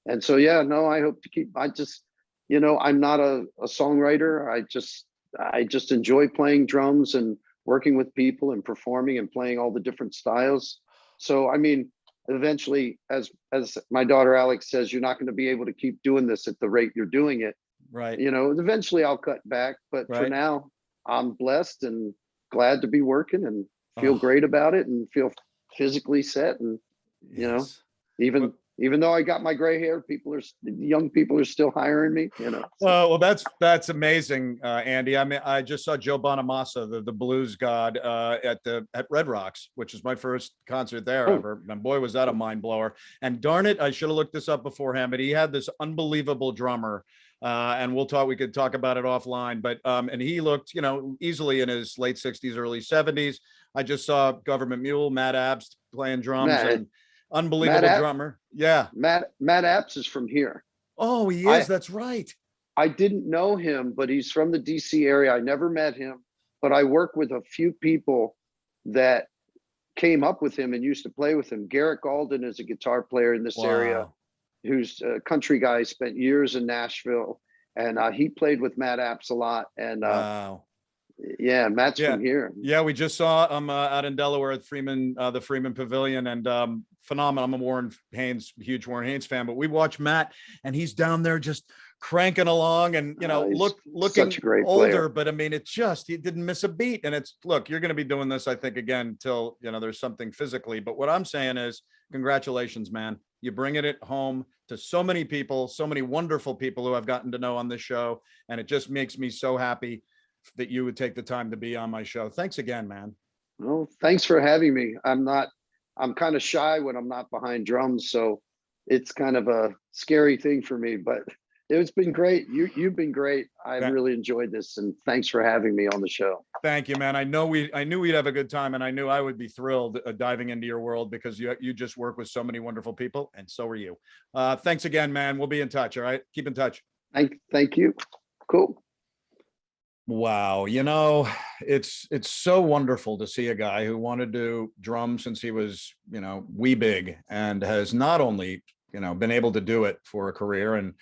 [SPEAKER 7] And so, yeah, no, I hope to keep, I just, you know, I'm not a songwriter. I just enjoy playing drums and working with people and performing and playing all the different styles. So, I mean, eventually, as my daughter Alex says, you're not going to be able to keep doing this at the rate you're doing it.
[SPEAKER 1] Right.
[SPEAKER 7] You know, eventually I'll cut back, but for now, I'm blessed and glad to be working and feel great about it and feel physically set. And, you know, even though I got my gray hair, young people are still hiring me, you know. So.
[SPEAKER 1] Well, that's amazing, Andy. I mean, I just saw Joe Bonamassa, the blues god, at Red Rocks, which is my first concert there ever. And boy, was that a mind blower. And darn it, I should have looked this up beforehand, but he had this unbelievable drummer. And we could talk about it offline, but, and he looked, you know, easily in his late 60s, early 70s. I just saw Government Mule, Matt Abst playing drums, and unbelievable drummer. Yeah.
[SPEAKER 7] Matt Abst is from here.
[SPEAKER 1] Oh, he is. That's right.
[SPEAKER 7] I didn't know him, but he's from the DC area. I never met him, but I work with a few people that came up with him and used to play with him. Garrett Galden is a guitar player in this area, who's a country guy, spent years in Nashville, and he played with Matt Abst a lot. And yeah, Matt's from here.
[SPEAKER 1] Yeah, we just saw him out in Delaware at the Freeman Pavilion, and phenomenal. I'm a huge Warren Haynes fan, but we watched Matt, and he's down there just cranking along, and you know, looking older, player. But I mean, he didn't miss a beat. And you're going to be doing this, I think, again till you know there's something physically. But what I'm saying is, congratulations, man. You bring it home to so many people, so many wonderful people who I've gotten to know on this show, and it just makes me so happy that you would take the time to be on my show. Thanks again, man.
[SPEAKER 7] Well, thanks for having me. I'm kind of shy when I'm not behind drums, so it's kind of a scary thing for me, but it's been great. You've been great. I've really enjoyed this, and thanks for having me on the show.
[SPEAKER 1] Thank you, man. I knew we'd have a good time, and I knew I would be thrilled diving into your world because you just work with so many wonderful people, and so are you. Thanks again, man. We'll be in touch. All right, keep in touch.
[SPEAKER 7] Thank you. Cool.
[SPEAKER 1] Wow, you know, it's so wonderful to see a guy who wanted to do drums since he was, you know, wee big, and has not only, you know, been able to do it for a career,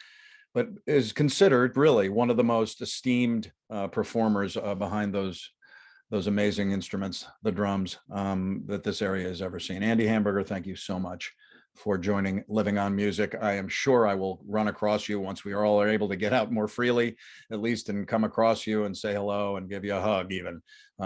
[SPEAKER 1] but is considered really one of the most esteemed performers behind those amazing instruments, the drums, that this area has ever seen. Andy Hamburger, thank you so much for joining Living on Music. I am sure I will run across you once we are able to get out more freely, at least, and come across you and say hello and give you a hug even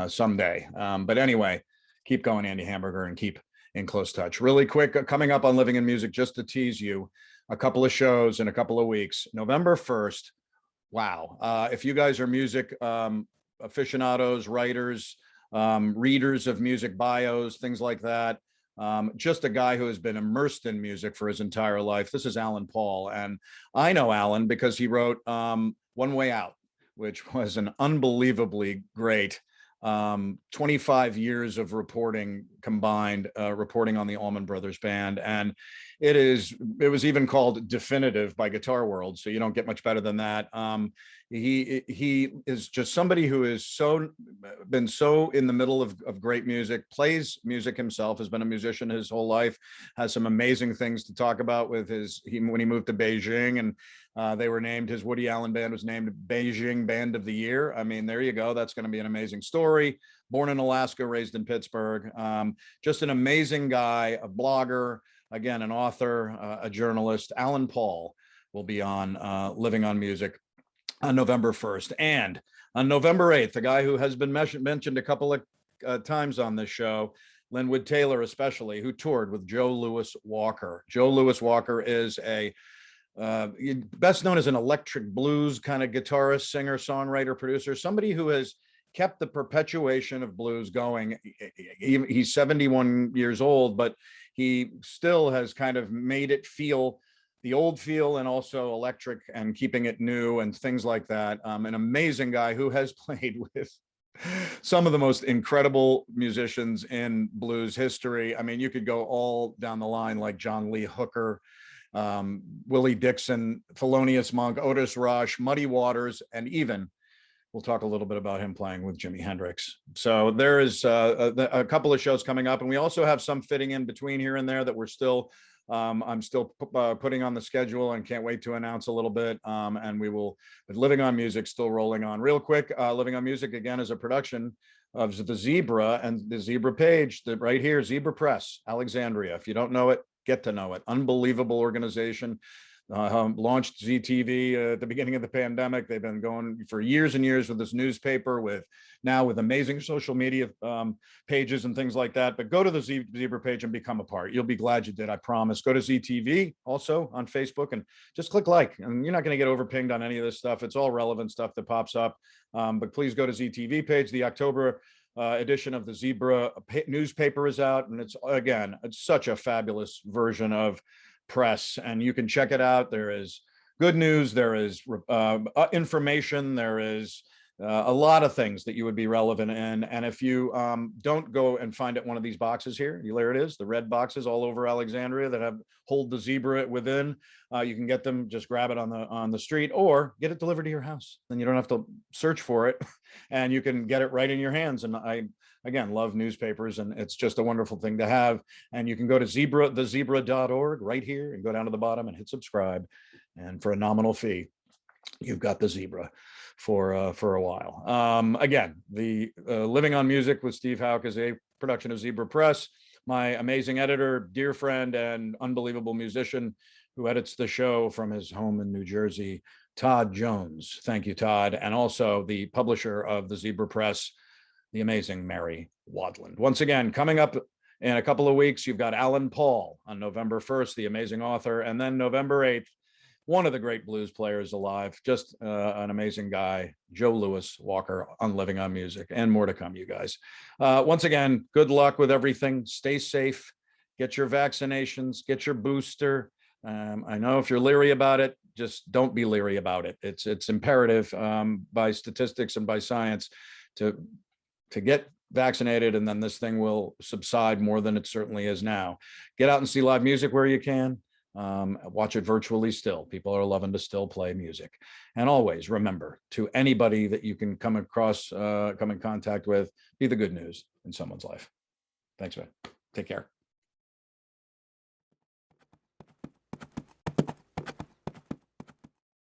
[SPEAKER 1] someday. But anyway, keep going, Andy Hamburger, and keep in close touch. Really quick, coming up on Living in Music, just to tease you, a couple of shows in a couple of weeks. November 1st. Wow. If you guys are music aficionados, writers, readers of music bios, things like that, just a guy who has been immersed in music for his entire life. This is Alan Paul. And I know Alan because he wrote One Way Out, which was an unbelievably great 25 years of reporting combined, reporting on the Allman Brothers Band. And it was even called definitive by Guitar World, so you don't get much better than that. He is just somebody who is been so in the middle of great music, plays music himself, has been a musician his whole life, has some amazing things to talk about with when he moved to Beijing, and they were named, his Woody Allen Band was named Beijing Band of the Year. I mean, there you go. That's going to be an amazing story. Born in Alaska, raised in Pittsburgh. Just an amazing guy, a blogger, again, an author, a journalist. Alan Paul will be on Living on Music on November 1st. And on November 8th, the guy who has been mentioned a couple of times on this show, Linwood Taylor especially, who toured with Joe Louis Walker. Joe Louis Walker is best known as an electric blues kind of guitarist, singer, songwriter, producer, somebody who has kept the perpetuation of blues going. He's 71 years old, but he still has kind of made it feel the old feel and also electric and keeping it new and things like that. An amazing guy who has played with some of the most incredible musicians in blues history. I mean, you could go all down the line, like John Lee Hooker, Willie Dixon, Thelonious Monk, Otis Rush, Muddy Waters, and even we'll talk a little bit about him playing with Jimi Hendrix. So there is a couple of shows coming up, and we also have some fitting in between here and there that we're still I'm still putting on the schedule and can't wait to announce a little bit. And we will, but Living on Music still rolling on. Real quick, Living on Music again is a production of the Zebra and the Zebra page that right here, Zebra Press, Alexandria. If you don't know it, get to know it. Unbelievable organization. Launched ZTV at the beginning of the pandemic. They've been going for years and years with this newspaper, with amazing social media pages and things like that. But go to the Zebra page and become a part. You'll be glad you did, I promise. Go to ZTV also on Facebook and just click like, and you're not going to get overpinged on any of this stuff. It's all relevant stuff that pops up. But please go to ZTV page. The October edition of the Zebra newspaper is out, and it's such a fabulous version of Press, and you can check it out. There is good news, there is information, there is a lot of things that you would be relevant in. And if you don't go and find it one of these boxes here, there it is, the red boxes all over Alexandria that hold the Zebra within, you can get them, just grab it on the street or get it delivered to your house. Then you don't have to search for it and you can get it right in your hands. And I again love newspapers, and it's just a wonderful thing to have. And you can go to thezebra.org right here and go down to the bottom and hit subscribe, and for a nominal fee you've got the Zebra for a while. Again, the Living on Music with Steve Houck is a production of Zebra Press. My amazing editor, dear friend, and unbelievable musician who edits the show from his home in New Jersey, Todd Jones. Thank you, Todd. And also the publisher of the Zebra Press, the amazing Mary Wadland. Once again, coming up in a couple of weeks, you've got Alan Paul on November 1st, the amazing author, and then November 8th, one of the great blues players alive, just an amazing guy, Joe Louis Walker on Living on Music, and more to come, you guys. Once again, good luck with everything. Stay safe, get your vaccinations, get your booster. I know if you're leery about it, just don't be leery about it. It's imperative by statistics and by science to get vaccinated, and then this thing will subside more than it certainly is now. Get out and see live music where you can. Watch it virtually still. People are loving to still play music. And always remember, to anybody that you can come in contact with, be the good news in someone's life. Thanks, man. Take care.